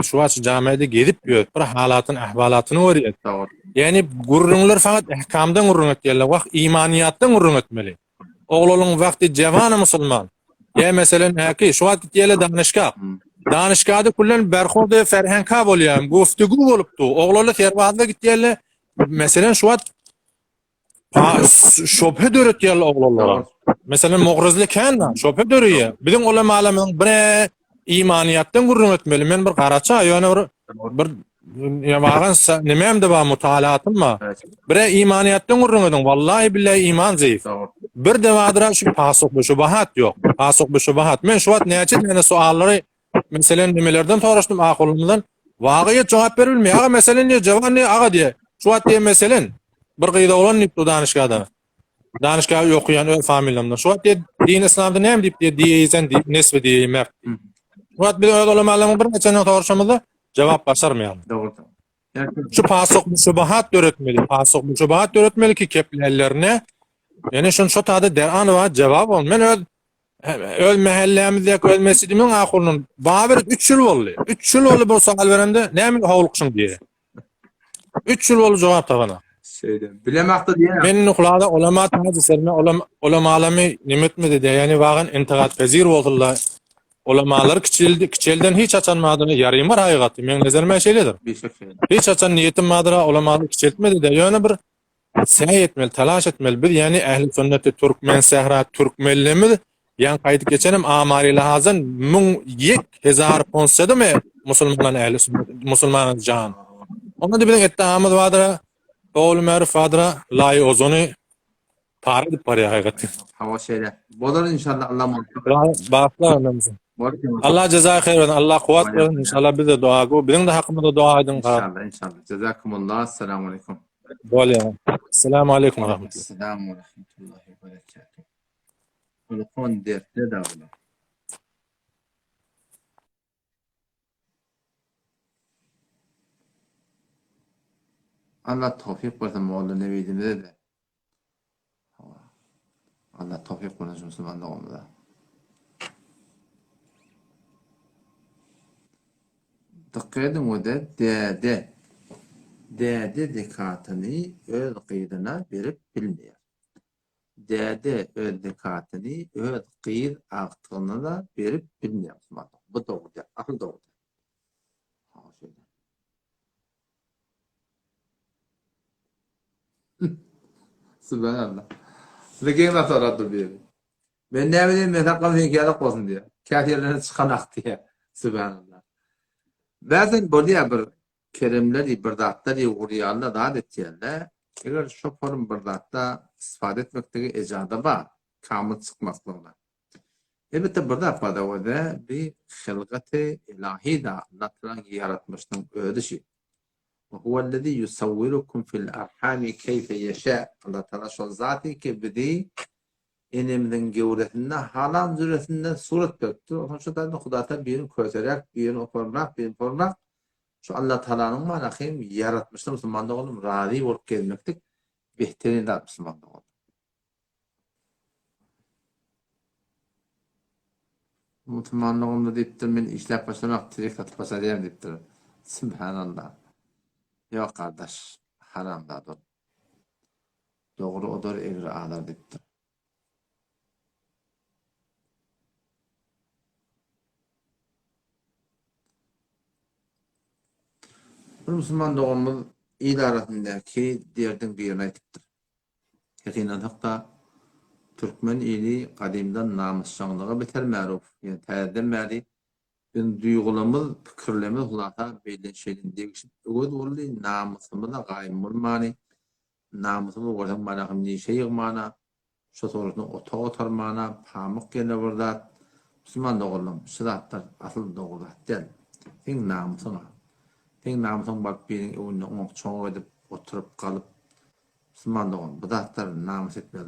şu camiada gedip bir halatın ahvalatını öğreniyor. Doğru. Yani gurrunlar fakat ahkamdan gurrun etdiler. Vaq imaniyattan gurrun etmeli. Oğlunun vakti cevanı musulman. Ya mesela haki şu vakit diyeler danışka. Danışkada kullan berxode ferhanka bolýan, guftugu bolupdy. Oğlanlar terwazda gitdiler. Mesela şu vakit şöphe döretýärler oğlanlara. Mesela muğrizlik kanda şöphe dörüýär. Bizim ulamalaryň bir imaniyatdan gurrun etmeli. Men bir garaça ýöne bir ýa-bagan nimem de ba mutalaatym ma. Bir imaniyatdan gurrun edin. Wallahi billahi iman zayıf. Doğru. Bir de vadyra şu pasuk bu şubahat yok. Pasuk bu şubahat. Men şu wagt näçe meni suallary mesela nimelerden soraşdym aqulymdan. Wagyýet jogap berilmeýär. Aga mesela ne jawan ne aga diye. Şu wagt diye mesela bir gyýda olan nipdi danışgada. Danışgada ýokuyan öz familiýamdan. Şu wagt din İslamda näme diýip diýeýsen diýip nesbe diýmek. Şu wagt bir öz ulamalarymyň bir neçe soraşymyzda jogap başarmaýar. Doğru. Şu pasuk bu şubahat öğretmeli. Pasuk bu şubahat öğretmeli ki keplerlerine. Yani şu tadı deran var cevap ol. Men öl mahallemizdeki öl mescidimin ahurunun babir 3 yıl oldu. 3 yıl oldu bu sual verende näme howlukşyň diye. 3 yıl oldu cevap tabana. Şeyde. Bilemekte diye. Men nuqlada ulama taýyserme ulamalamy nimetmedi diye. Yani wagyn intiqat pezir boldylar. Ulamalar kiçelden hiç açanmadyny ýarym var haýygaty. Men nezerime şeýledir. Bir şey. Hiç açan niyetim madıra ulamaly kiçeltmedi de. Yani bir säy etmeli, talaş etmeli. Bir yani ehli sünneti Türkmen sehra Türkmenlemi yan qaydyp geçenim amary lahazan 1000 ponsada mı musulman ehli sünnet musulman jan. Onda da bilen ettamyz wadyra oğlu ma'ruf wadyra laý ozony para dip barýar haýgaty. Hava şeyler. Bolar inşallah Allah muvaffak. Bağışlar anamızın. Allah ceza hayır versin. Allah kuvvet versin. İnşallah biz de dua go. Bizim de hakkımızda dua edin. İnşallah. Cezakumullah. Selamun aleyküm. Böyle. Selamun aleyküm ve rahmetullah. Selamun aleyküm ve berekatuhu. Telefon dertte de öyle. Allah tawfik versin Molla Nebi'dimize de. Allah tawfik versin Müslümanlığımıza. Dikkat edin o da dede dekatını öz qeydina berip bilmeýär. Dede öz dekatını öz qeyd aqtygyna da berip bilmeýär. Bu dogry, akıl dogry. Subhanallah. Lekin nasıl aradı bir. Ben ne bileyim metakal hikayelik olsun diye. Kafirlerine çıkan ak diye. Subhanallah. Bazen böyle bir kerimleri, bir zatları uğrayanlar da adetiyerler. Eğer şu form bir zatta istifade etmekteki ecada var. Kamil çıkmaklığına. Elbette burada fayda var da bir hılgati ilahi da Allah'tan yaratmıştın ödüşü. وهو الذي يصوركم في الأرحام كيف يشاء. Allah Teala şu zatı ki bidi enemden gevretinde halam zürretinden suret döktü. Onun şu da Hudata birini köserek, birini okurmak, birini formak. Şu Allah Teala'nın manakıyım yaratmıştır. Müslümanlık olum razı olup gelmektik. Behterin de Müslümanlık olum. Müslümanlığımda deyiptir, men işlep başlamak, direkt atıp başlayayım deyiptir. Subhanallah. Yok kardeş, haram da dur. Doğru odur evri ağlar deyiptir. Bir Müslüman doğumuz il arasındaki diğerden bir yana etiptir. Yakinen hatta Türkmen ili kadimden namusçanlığa beter məruf. Yani təyədən məri ben duygulamız, fikirlerimiz hulata belli şeyin değişip öğüt oldu. Namusumuzda qaim olmani, namusumuz ortam manakım ne şey yığmana, şu sorusunu otarmana, pamuk gene burada. Müslüman doğulum, şıratlar asıl doğulat değil. Sen namusuna. Sen namusun bak birinin önüne onu çoğu edip oturup kalıp Müslüman doğulum. Bu da namus etmeli.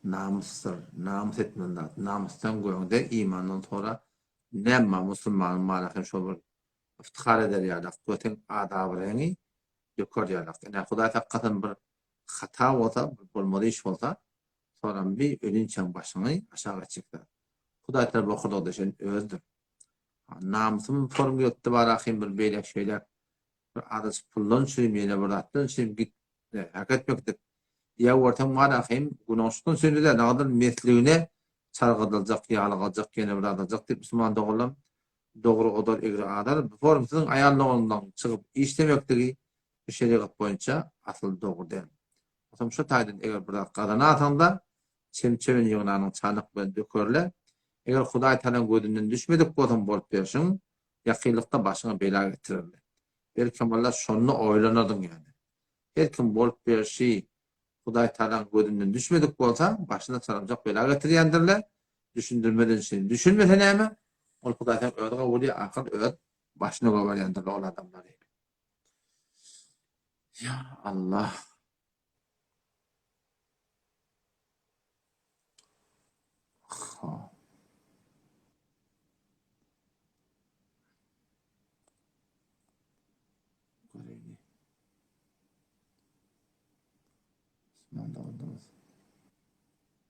namusdur, namus etmeli zat. Namusdan goýunda imandan sonra näme musulman malaky şol bir iftihar eder ýa-da göteň adabyny ýokar ýa-da. Ene Hudaý hakykatan bir hata bolsa, bolmady iş bolsa, sonra bir ölünçen başyny aşağı çekdi. Hudaý taala bu Hudaýda şen özdür. Namusym form ýotdy barahym bir beýle şeýler. Bir adys pullan şeýle ýene bir atdan şeýle git. Hak etmekdir. Ya ortam barahym gunaşdan söýlede nagdyr mesligine çargydylacak, ýalygajak, ýene bir adajak diýip Müslüman dogrylam. Dogry odar egri adar bu formsyň aýanlygyndan çykyp işlemektigi bu şeriat boýunça asl dogry değil. Otam şu taýdan eger bir garana atanda çemçemin ýygnanyň çanyk bilen dökerle. Eger Hudaý talan gözünden düşmedik bolsam bolup berşiň, ýakynlykda başyňa bela getirirler. Belki Allah şonu oýlanadym ýani. Her kim bolup berşi Hudaý talan gözünden düşmedik bolsa başyna sarajak bela getirýändirler. Düşündirmeden şeýle. Düşünmese näme? Ol Hudaý talan öýdüge wuri akıl öýt başyna goýandyr ol adamlar. Ya Allah.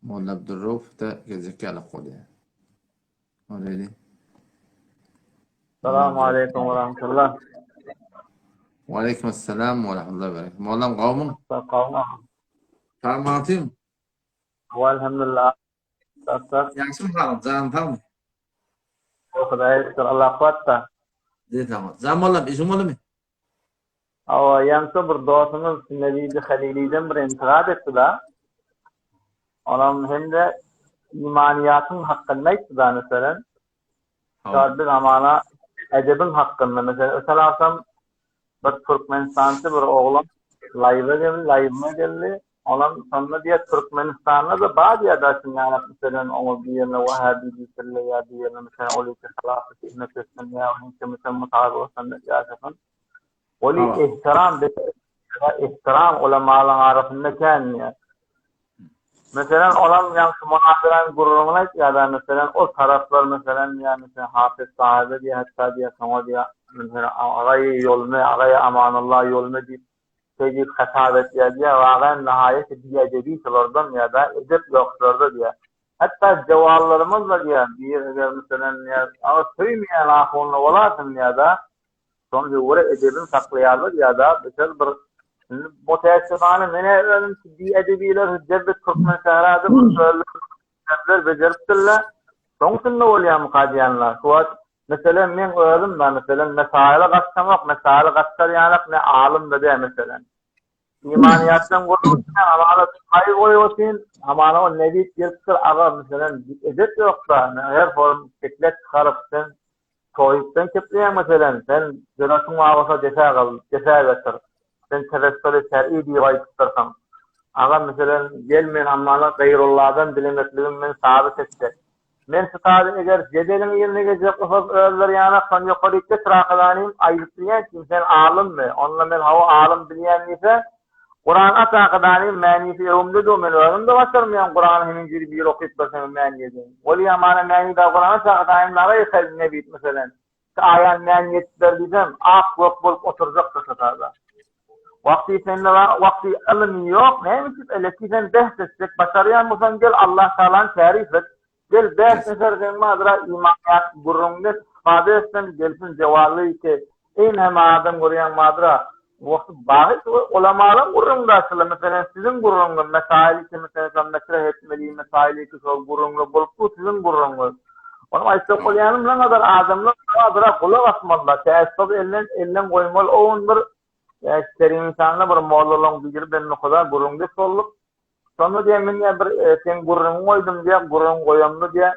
Molla Abdurrauf da gezekali qolya. Oleyli. Assalamu alaikum wa rahmatullah. Wa alaikum assalam wa rahmatullahi wa barakatuh. Mollam qawmum. Qawmum. Tarmatym. Alhamdulillah. Tasaq. Yaxşy halyň, jan tam. Hudaý şükür Allah qatda. Tamam. Zamallam işim bolmy? Awa ýa-da bir dostumuz Nebiýi Haliliýden bir intiqad etdi-de. Onam hem de imaniyatyň hakkynda aýtdy-da meselem. Şahdy zamana edebin hakkynda mesela ösalarsam bir Türkmenistan'da bir oğlan layıma geldi. Onam sonunda diye Türkmenistan'da da bazı adaşın yani mesela o bir yerine Vahabi bir ya bir yerine mesela olayı halafet hizmetlesin ya onun mesela mutabık olsan da yaşasın. Oli ihtiram ulemaların arasında kendine. Mesela olan yani şu muhabiren gururuna ya da mesela o taraflar mesela yani mesela hafız sahibi diye hatta diye sana diye mesela ağayı yolunu ağaya amanallah yolunu deyip tecid hatavet ya diye ağayan nihayet diye cediyselerden ya da edep yoksullarda diye. Hatta cevallarımız da diye bir mesela ya ama söylemeyen ahonlu olasın ya da sonucu uğra edebini saklayarlar ya da mesela bir muteessifane mene öğrenim ciddi edebiler hüccebet Türkmen şehradı bu söyleler beceriptirler. Sonuçta ne oluyor mukadiyanlar? Suat mesela men öğrenim ben mesela mesaile kaçsamak, mesaile kaçsar yanak ne alim de diye mesela. İmaniyattan kurulursun, amana hayır koyuyorsun, amana o nebi yırtır ağa mesela edep yoksa her form şeklet çıkarıpsın, toyuptan kepleyen mesela sen dönasın ağasa cesağa götür. Sen tevessül şer'i diye ayıptırsan. Ağa mesela gelmeyen amana gayrullah'dan bilemetliğim men sabit etti. Men sıtadı eğer cedelin yerine gelecek ufak öğreler yana son yukarıda sırakılanayım ayıptıyan ki sen alim mi? Onunla men hava alim bileyen ise Kur'an ataqıdanayım mənisi evimde de o men öğrenim de başarmayan Kur'an'ı hemen jiri bir okuyup basayım məniyedeyim. Oli amana məni da Kur'an ataqıdanayım naga yıkayım nebit mesela. Ayan məniyetler diyeceğim ak yok bulup oturacak da sıtada. Vakti seninle vakti alım yok. Neymiş? Eleki sen dehs etsek. Başarayan mısın? Gel Allah Teala'nın tarif et. Gel dehs etsen madra imaniyat gurrunga ifade etsen gelsin cevallı ki en hem adam guryan madra vakti bahis ulamaların gurrunga asılı. Mesela sizin gurrunga mesaili ki mesela metreh etmeli mesaili ki sol gurrunga bulup sizin gurrunga. Onu ayısta kolyanım lan kadar adamlar adra kulak asmadılar. Teessüp ellen koymalı oğundur. Serin insanla bir moğlalığın bir ben ne kadar gurrunga solluk. Sonra diye men bir sen gurrun koydum diye gurrun koyamlı diye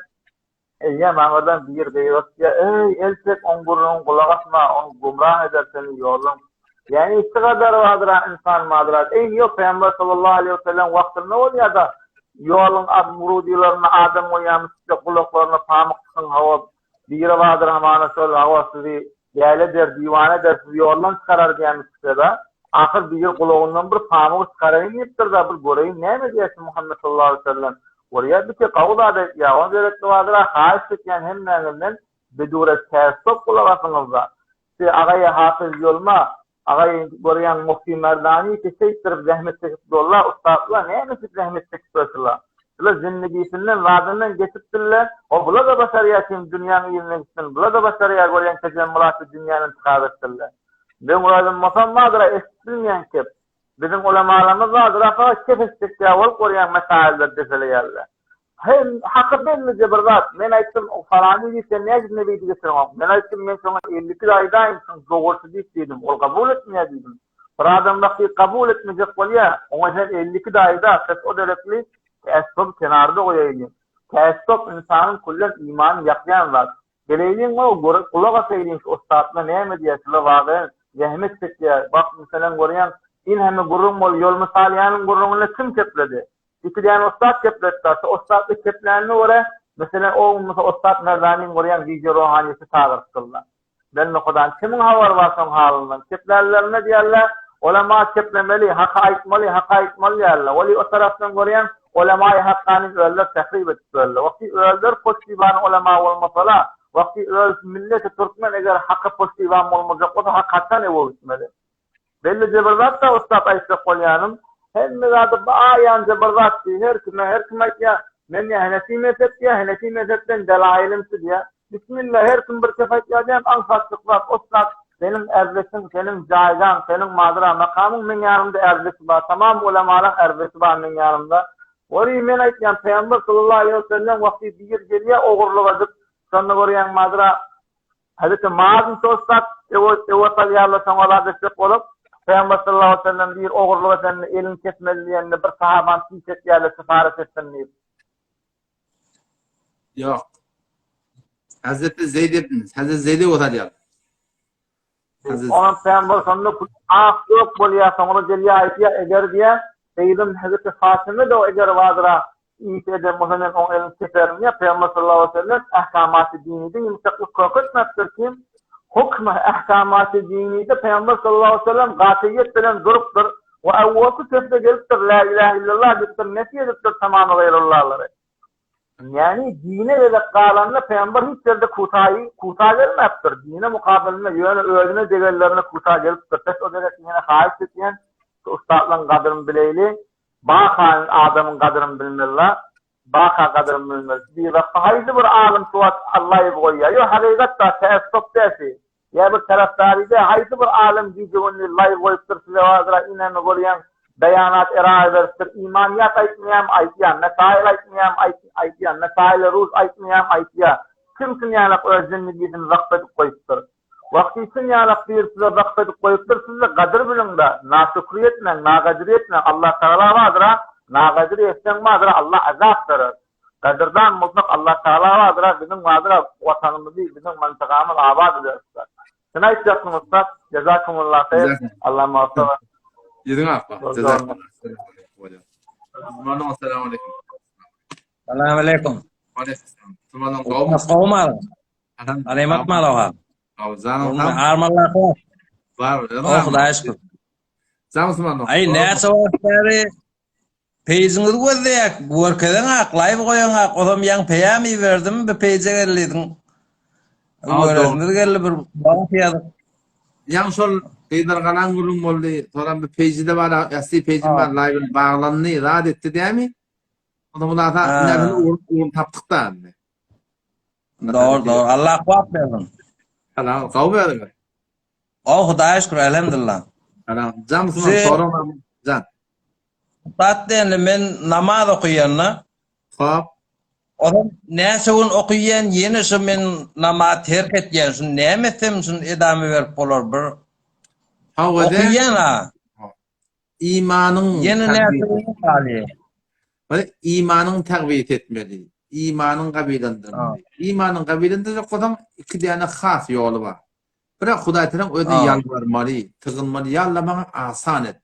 ya mağadan bir gayret ya elsek on gurrun kulak asma on gumrah eder seni yolun. Yani işte kadar vardır insan madrat. Yok Peygamber sallallahu aleyhi ve sellem vaktinde oluyor da yolun murudilerine adam uyanmış kulaklarına pamuk çıkın hava bir vardır amana söyle hava sizi yerle der divane der sizi yoldan çıkarar diyen işte de ahir bir kulağından bir pamuk çıkarayım deyipdir da bir göreyim näme diýersin Muhammed sallallahu aleyhi ve sellem. Oraya bir ki kavulada ya on gerekli vardır haiz etken hemlerinden beduret tersop kulağasınızda. Siz ağaya hafız yolma, ağayı göreyen Mufti Merdani ki şeytir zahmet çekip dolla, ustadlar näme zahmet çekip dolla. Bula zindagisinden vadından geçipdirler. O bula da başarıya dünyanın ýerine gitsin. Bula da başarıya gören tejemmulatı dünýäni çıkartdylar. Ben uladım musammadyra esbilmeýän kep. Bizim ulemalarymız vardyr, fakat kefeslik ýawal görýän mesailder deseleýärler. Hem hakkı belli cebirzat. Men aýtdym o falany diýsen näme näme diýsen. Men aýtdym men şoňa 52 aýdan dogurçy diýdim. Ol kabul etmeýär diýdim. Bir adam wagty kabul etmejek bolýa, oňa 52 aýda ses o derekli teessüp kenarda koyayım. Teessüp insanın kullen iman yakyan var. Geleyin o kulağa söyleyin ki ustadına näme diýerler wagy zahmet çekýär. Bak mesela görýän in hemme gurrun bol yol misalyanın gurrununa kim kepledi? İkiden ustad kepledi. Ustad keplerini ora mesela o ustad Merdani'nin görýän video rohaniyeti tağır kıllar. Ben nokadan kimin havar varsan halından keplerlerine diýerler. Ulema keplemeli, haka aýtmaly diýerler. Wali o tarafdan görýän ulema-i hakkani öller tahrip etdiler. Vakti öller poştivan ulema olmasala, vakti öl milleti Türkmen eger hakka poştivan olmazak, o da hakikatan ev oluşmalı. Belli cebirzat da ustad aýtsa bolýanym, hemme zady aýan cebirzat her kime ya men Hanefi mezhepden delailimsi diye. Bismillah her kim bir sefer ýa-da ansatlyk var. Ustad senin erzlesin, senin caýgan, senin madra makamyň men ýanymda erzlesi bar. Tamam ulemalar erzlesi bar men ýanymda. Ori men aýtýan Peýgamber sallallahu aleyhi ve sellem wagty bir gelýär ogurlyk adyp, şonda görýän madra Hazreti Maazyn tostat ewa talýarlar soňra desek bolup, Peýgamber sallallahu aleyhi ve sellem bir ogurlyk eden elini kesmeli diýende bir sahaban tiýet ýaly sifarat etdiňiz. Yok. Hazreti Zeyd ediniz. Hazreti Zeyd'e otalýar. Onun Peýgamber sallallahu yok bolýar soňra gelýär aýtýar eger diýär Seyyidin Hazreti Fatime de o eger wadyra ýa-da muhammeden o elin seferine Peýgamber sallallahu aleyhi ve sellem ahkamat-ı dinide ýumşaklyk köketmekdir ki hukm ahkamat-ı dinide Peýgamber sallallahu aleyhi ve sellem gatyýet bilen durupdyr we awwaky sefde gelipdir la ilahe illallah diýipdir nefi edipdir tamamy gaýrullahları. Yani dine ve galanna Peýgamber hiç yerde kuta gelmepdir. Dine mukabilinde ýöne özüne degellerine kuta gelipdir. Tes o derek ýene haýyş etýän ustadlaryň gadyryny bileyli. Bakan adamın kadrını bilmirler. Baka kadrını bilmirler. Bir vakti haydi bir alim suat Allah'ı koyuyor. Yok hakikatta teessüp desi. Ya bir taraftarı da haydi bir alim diyeceğini Allah'ı koyuptur. Size vazıra inanı koruyan beyanat irade veristir. İmaniyat aytmayam aytiyan. Mesail aytmayam aytiyan. Mesail ruz aytmayam aytiyan. Kimsin yani özünü gidin vakfedip koyuptur. Vakti için yanak bir size vakfedip koyuptur, size kadir bilin de, nasukri etmen, nagadir etmen, Allah Teala vadıra, nagadir etsen vadıra, Allah azaptırır. Kadirdan mutlak Allah Teala vadıra, bizim vadıra, vatanımızı, bizim mantıkamız abad ediyoruz. Sına istiyorsun Ustad, cezakumullah khayr, Allah muhafza. Yedin akba, cezakumullah. Selamun aleyküm. Selamun aleyküm. Aleyküm. Qawmar. Alemat malaha. Zanım Armallah var. Xudoy şükür. Zanım Ay näçe wagtary peýiňiz gözleýek, görkeden aklaýyp goýaňa, odam ýan peýami berdim, bir peýje geldiň. Göründür geldi bir baň ýazyk. Ýa şol peýdarganan gurun boldy, toran bir peýjide bar, ýasy peýjim bar, live baglandy, rad etdi diými? Onda bular da näme urup tapdykda. Doğru, Allah kuwat bersin. Ana, gawber. O Xudoy şükür, elhamdülillah. Ana, jamsy soramam, jan. Batden men namaz okuýanna. Hop. Odam näçe gün okuýan, ýene şu men namaz terk etýän, şu näme etsem şunu edamy berip bolar bir. Okuýan ha. İmanyň Ýene näçe bali. Böyle imanın terbiýet etmeli. İmanın gabilendirmeli. İmanın gabilendirmek adam iki tane has yolu var. Bırak Hudaý Teala özü yalvarmaly, tygynmaly, yallamany asan et.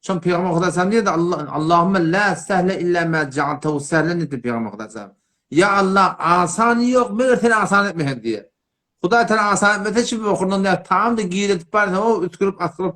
Şol Peýgamber Hudaý Teala diýdi Allahümme la sehle illa ma ja'altahu sehlen dedi Peýgamber Hudaý Teala. Ya Allah asan yok, meger seni asan etmehen diye. Hudaý Teala asan etmese şu okurdan da tam da giýretip barsa o ütkürüp asylyp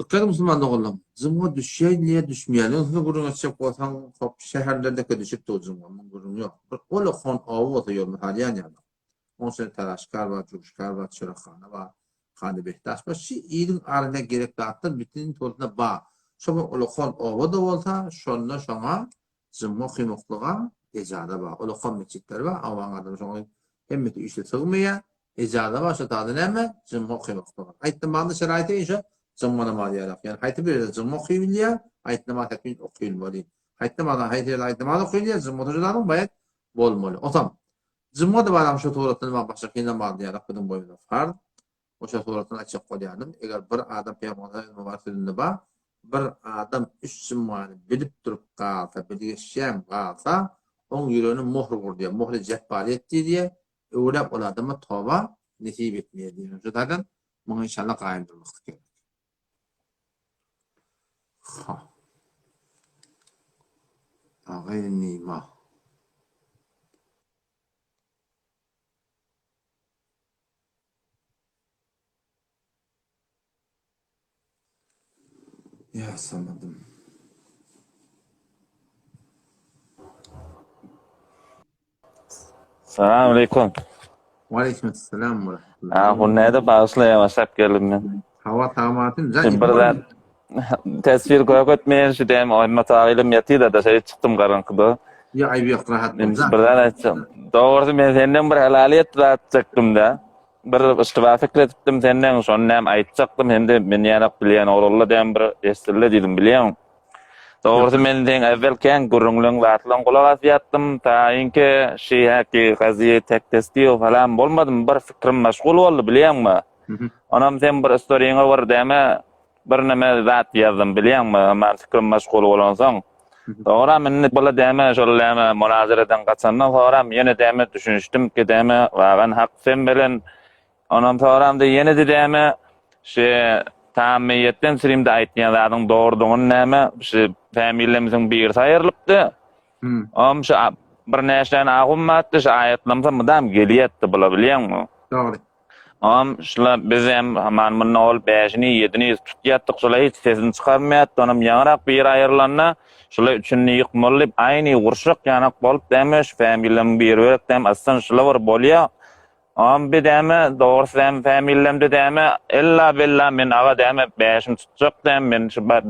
Dikkat Müslümanlık oğlum. Zımma düşey niye düşmeyelim? Onu gurun açacak olsan şehirlerdeki düşüp de o zımmanın gurun yok. Ola kon avu ota yolunu haliyen yani. 10 sene telaşkar var, cuşkar var, çırakhane var, Hadi Behtaş var. Şu iyinin arasına gerek dağıttır, bütünün toruna bağ. Şoma ola kon avu da olsa, şonla şoma zımma kıymokluğa ecada var. Ola kon meçitleri var, avan adam şoma hemmeti üçle sığmaya, ecada var, şu tadı neme, zımma kıymokluğa. Ayıttım bağında şeraite inşa, zımma namazı yarak. Yani hayti bir zımma kıyımlıya, ayıt namazı tekmin okuyulmalı. Hayt namazı, ayıt namazı okuyulmalı, zımma oturucuların bayat bolmalı. Otam. Zımma da var şu tuğratını ben başka kendine bağlayarak bunun boyunda var. O şu tuğratını açık koyalım. Eğer bir adam peygamberin var sözünde var. Bir adam üç zımmanı bilip durup kalsa, bilgeçen kalsa, onun yüreğini muhr vur diye, muhri cehbaliyet diye, öyle o adama tova nesip etmeye diye. Zaten bunu inşallah kaim durmak gerek. Ha. Ağayn nima. Ya samadım. Selamünaleyküm. Aleykümselam ve rahmetullah. Bu neydi bağışlayamasak geldim ben. Hava tamamatın güzel. Şimdi birden tesvir koyatmayan şu dem oyma tağilim yatıydı da şey çıktım karanlıkta. Ya ayıp yok rahat. Ben birden açtım. Doğrusu ben senden bir helaliyet rahatçaktım da. Bir istiva fikrettim senden sonra hem aytçaktım hem de ben yanak bilen oğlulla dem bir estirle dedim biliyorum. Doğrusu men den evvelken gurunglun vatlan kulak yattım ta inki şeyhaki gaziye tek testiyo falan bolmadım bir fikrim meşgul oldu biliyor musun? Anam sen bir istoriyana var deme bir neme zat yazdım biliyor musun? Ama fikrim meşgul olansan. Doğru men bula deme şöyle münazaradan kaçandan sonra yine deme düşünüştüm ki deme ben hak sen bilen anam sonra da yine de deme şey Tamiyetten sirimde aytýanlaryň doğrudygyny näme? Şu familiýamyzyň bir saýyrlypdy. Am şu bir näşden agummatdy, şu aýatlamsa mydam gelýärdi bula bilýärmi? Doğru. Am şula biz hem haman muny ol 5-ni 7-ni tutýatdyk, şula hiç sesini çykarmaýatdy. Onam ýaňrak bir aýyrlanna, şula üçünni ýykmalyp aýny gurşak ýanak bolup demiş familiýam bir örekden aslan şula bar bolýar. Am bir däme doğrusu hem familiýamda däme illa billah men aga däme 5-im tutjak däme men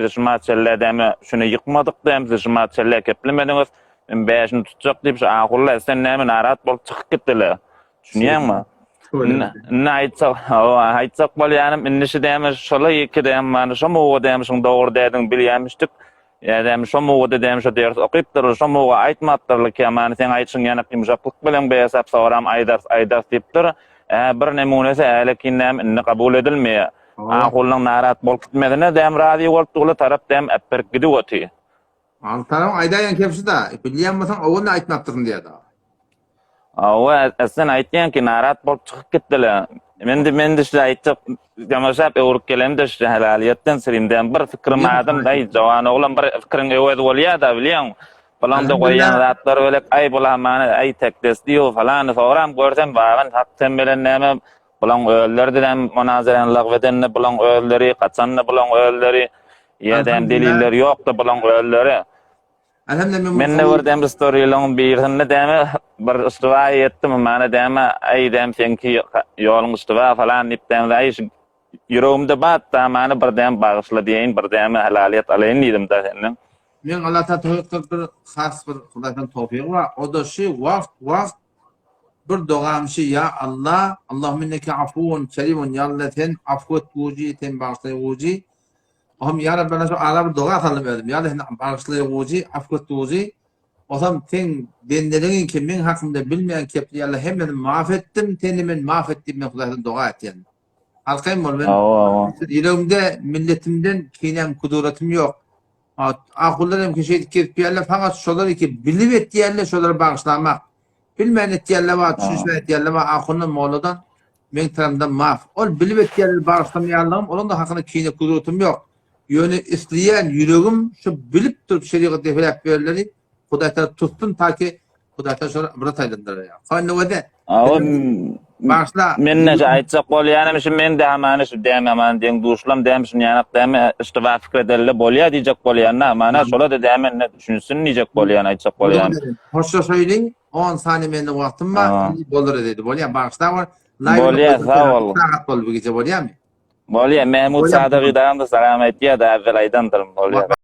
şu maçelle däme şunu ýykmadyk däme şu maçelle keplemediňiz men 5-im tutjak diýip şu agulla sen näme narahat bolup çykyp gitdiler. Şunuýarmy? Ne aytsak bolýanym innişi däme şola ýeki däme mana şu mowa däme şoň dogry dädiň bilýärmişdik. Däme şu mowa däme şu ders okypdyr şu mowa aýtmapdyrlyk ýa-ni sen aýtşyň ýanak ýumşaklyk bilen beýasap soram aýdars diýipdir. Bir nemunesi älekinnäm inni kabul edilmeýär. Agullyň narahat bolup gitmedine däme radio bolup dugly tarap däme äpperk gidip öti. Antaram aýdaýan kepsi da bilýänmeseň oňa aýtmapdyryň diýdi. Awa aslında aytýan ki narahat bolup çykyp gitdiler. Men de şu aýtjak jamaşap öwrük gelemde şu helaliyetden sirimden bir fikrim adam daý jawan oglan bir fikriň öwedi bolýar da bilýän. Falan da goýan zatlar böyle ay bola many ay tekdes diýo falan soram görsem bagan hakdan bilen näme bulan öldürdilen münazaraň lagwedenne bulan öldüri kaçanna bulan öldüri ýa-da deliller ýokdy bulan öldüri. Men de bir dem storylaryň birinde däme bir istiva etdim mana däme ay däme senki ýoluň istiva falan diýip däme ay ýüregimde batda mana bir däme bagysla diýen bir däme helaliyet alaýyn diýdim da senden. Men Allah'a tawfik bir has bir Hudaýdan tawfik var. O da şu wagt bir dogamşy ya Allah, Allahümme inneke afuvun kerimun ya Allah sen afwet wuji sen bagşlaýy Aham ya Rabbi bana şu ara bir doga atalım dedim. Ya Allah bagşlaýy wuji afwet wuji. Osam sen bendelerin ki men hakymda bilmeýän kepli Allah hemmedim maaf etdim, seni men maaf etdim men Hudaýdan doga etýän. Alqaym bol ben. Ýüregimde milletimden kinem kudratim ýok. Aqullarım ki şey ketýärler fakat şolar ki bilip etýärler şolara bagşlamak. Bilmeýän etýärler we düşünýän etýärler we aqulny moladan men taramdan maaf. Ol bilip etýärler bagşlamaýarlygym, onun da hakyna kine kudratim ýok. Ýöne isleýän ýüregim şu bilip durup şeriat defilap berleri Hudaýda tutdum ta ki Hudaýda şolar bir taýlandyrar. Hany wede? Başla. Men näçe aýtjak bolýanym şu men de hamany şu dämeman deň duşlam dämişin ýanyk däme istiva fikir edelle bolýar diýjek bolýanna mana şola da dämen ne düşünsün diýjek bolýan aýtjak bolýan. Hoşça söyleyin. 10 saniye mende wagtym bar. Bolur dedi. Bolýar. Başla var. Bolýar, sağ ol. Saat bol bu gece bolýarmy? Bolýar Mehmut Sadygy da salam aýtdy da evvel aýdandyr bolýar.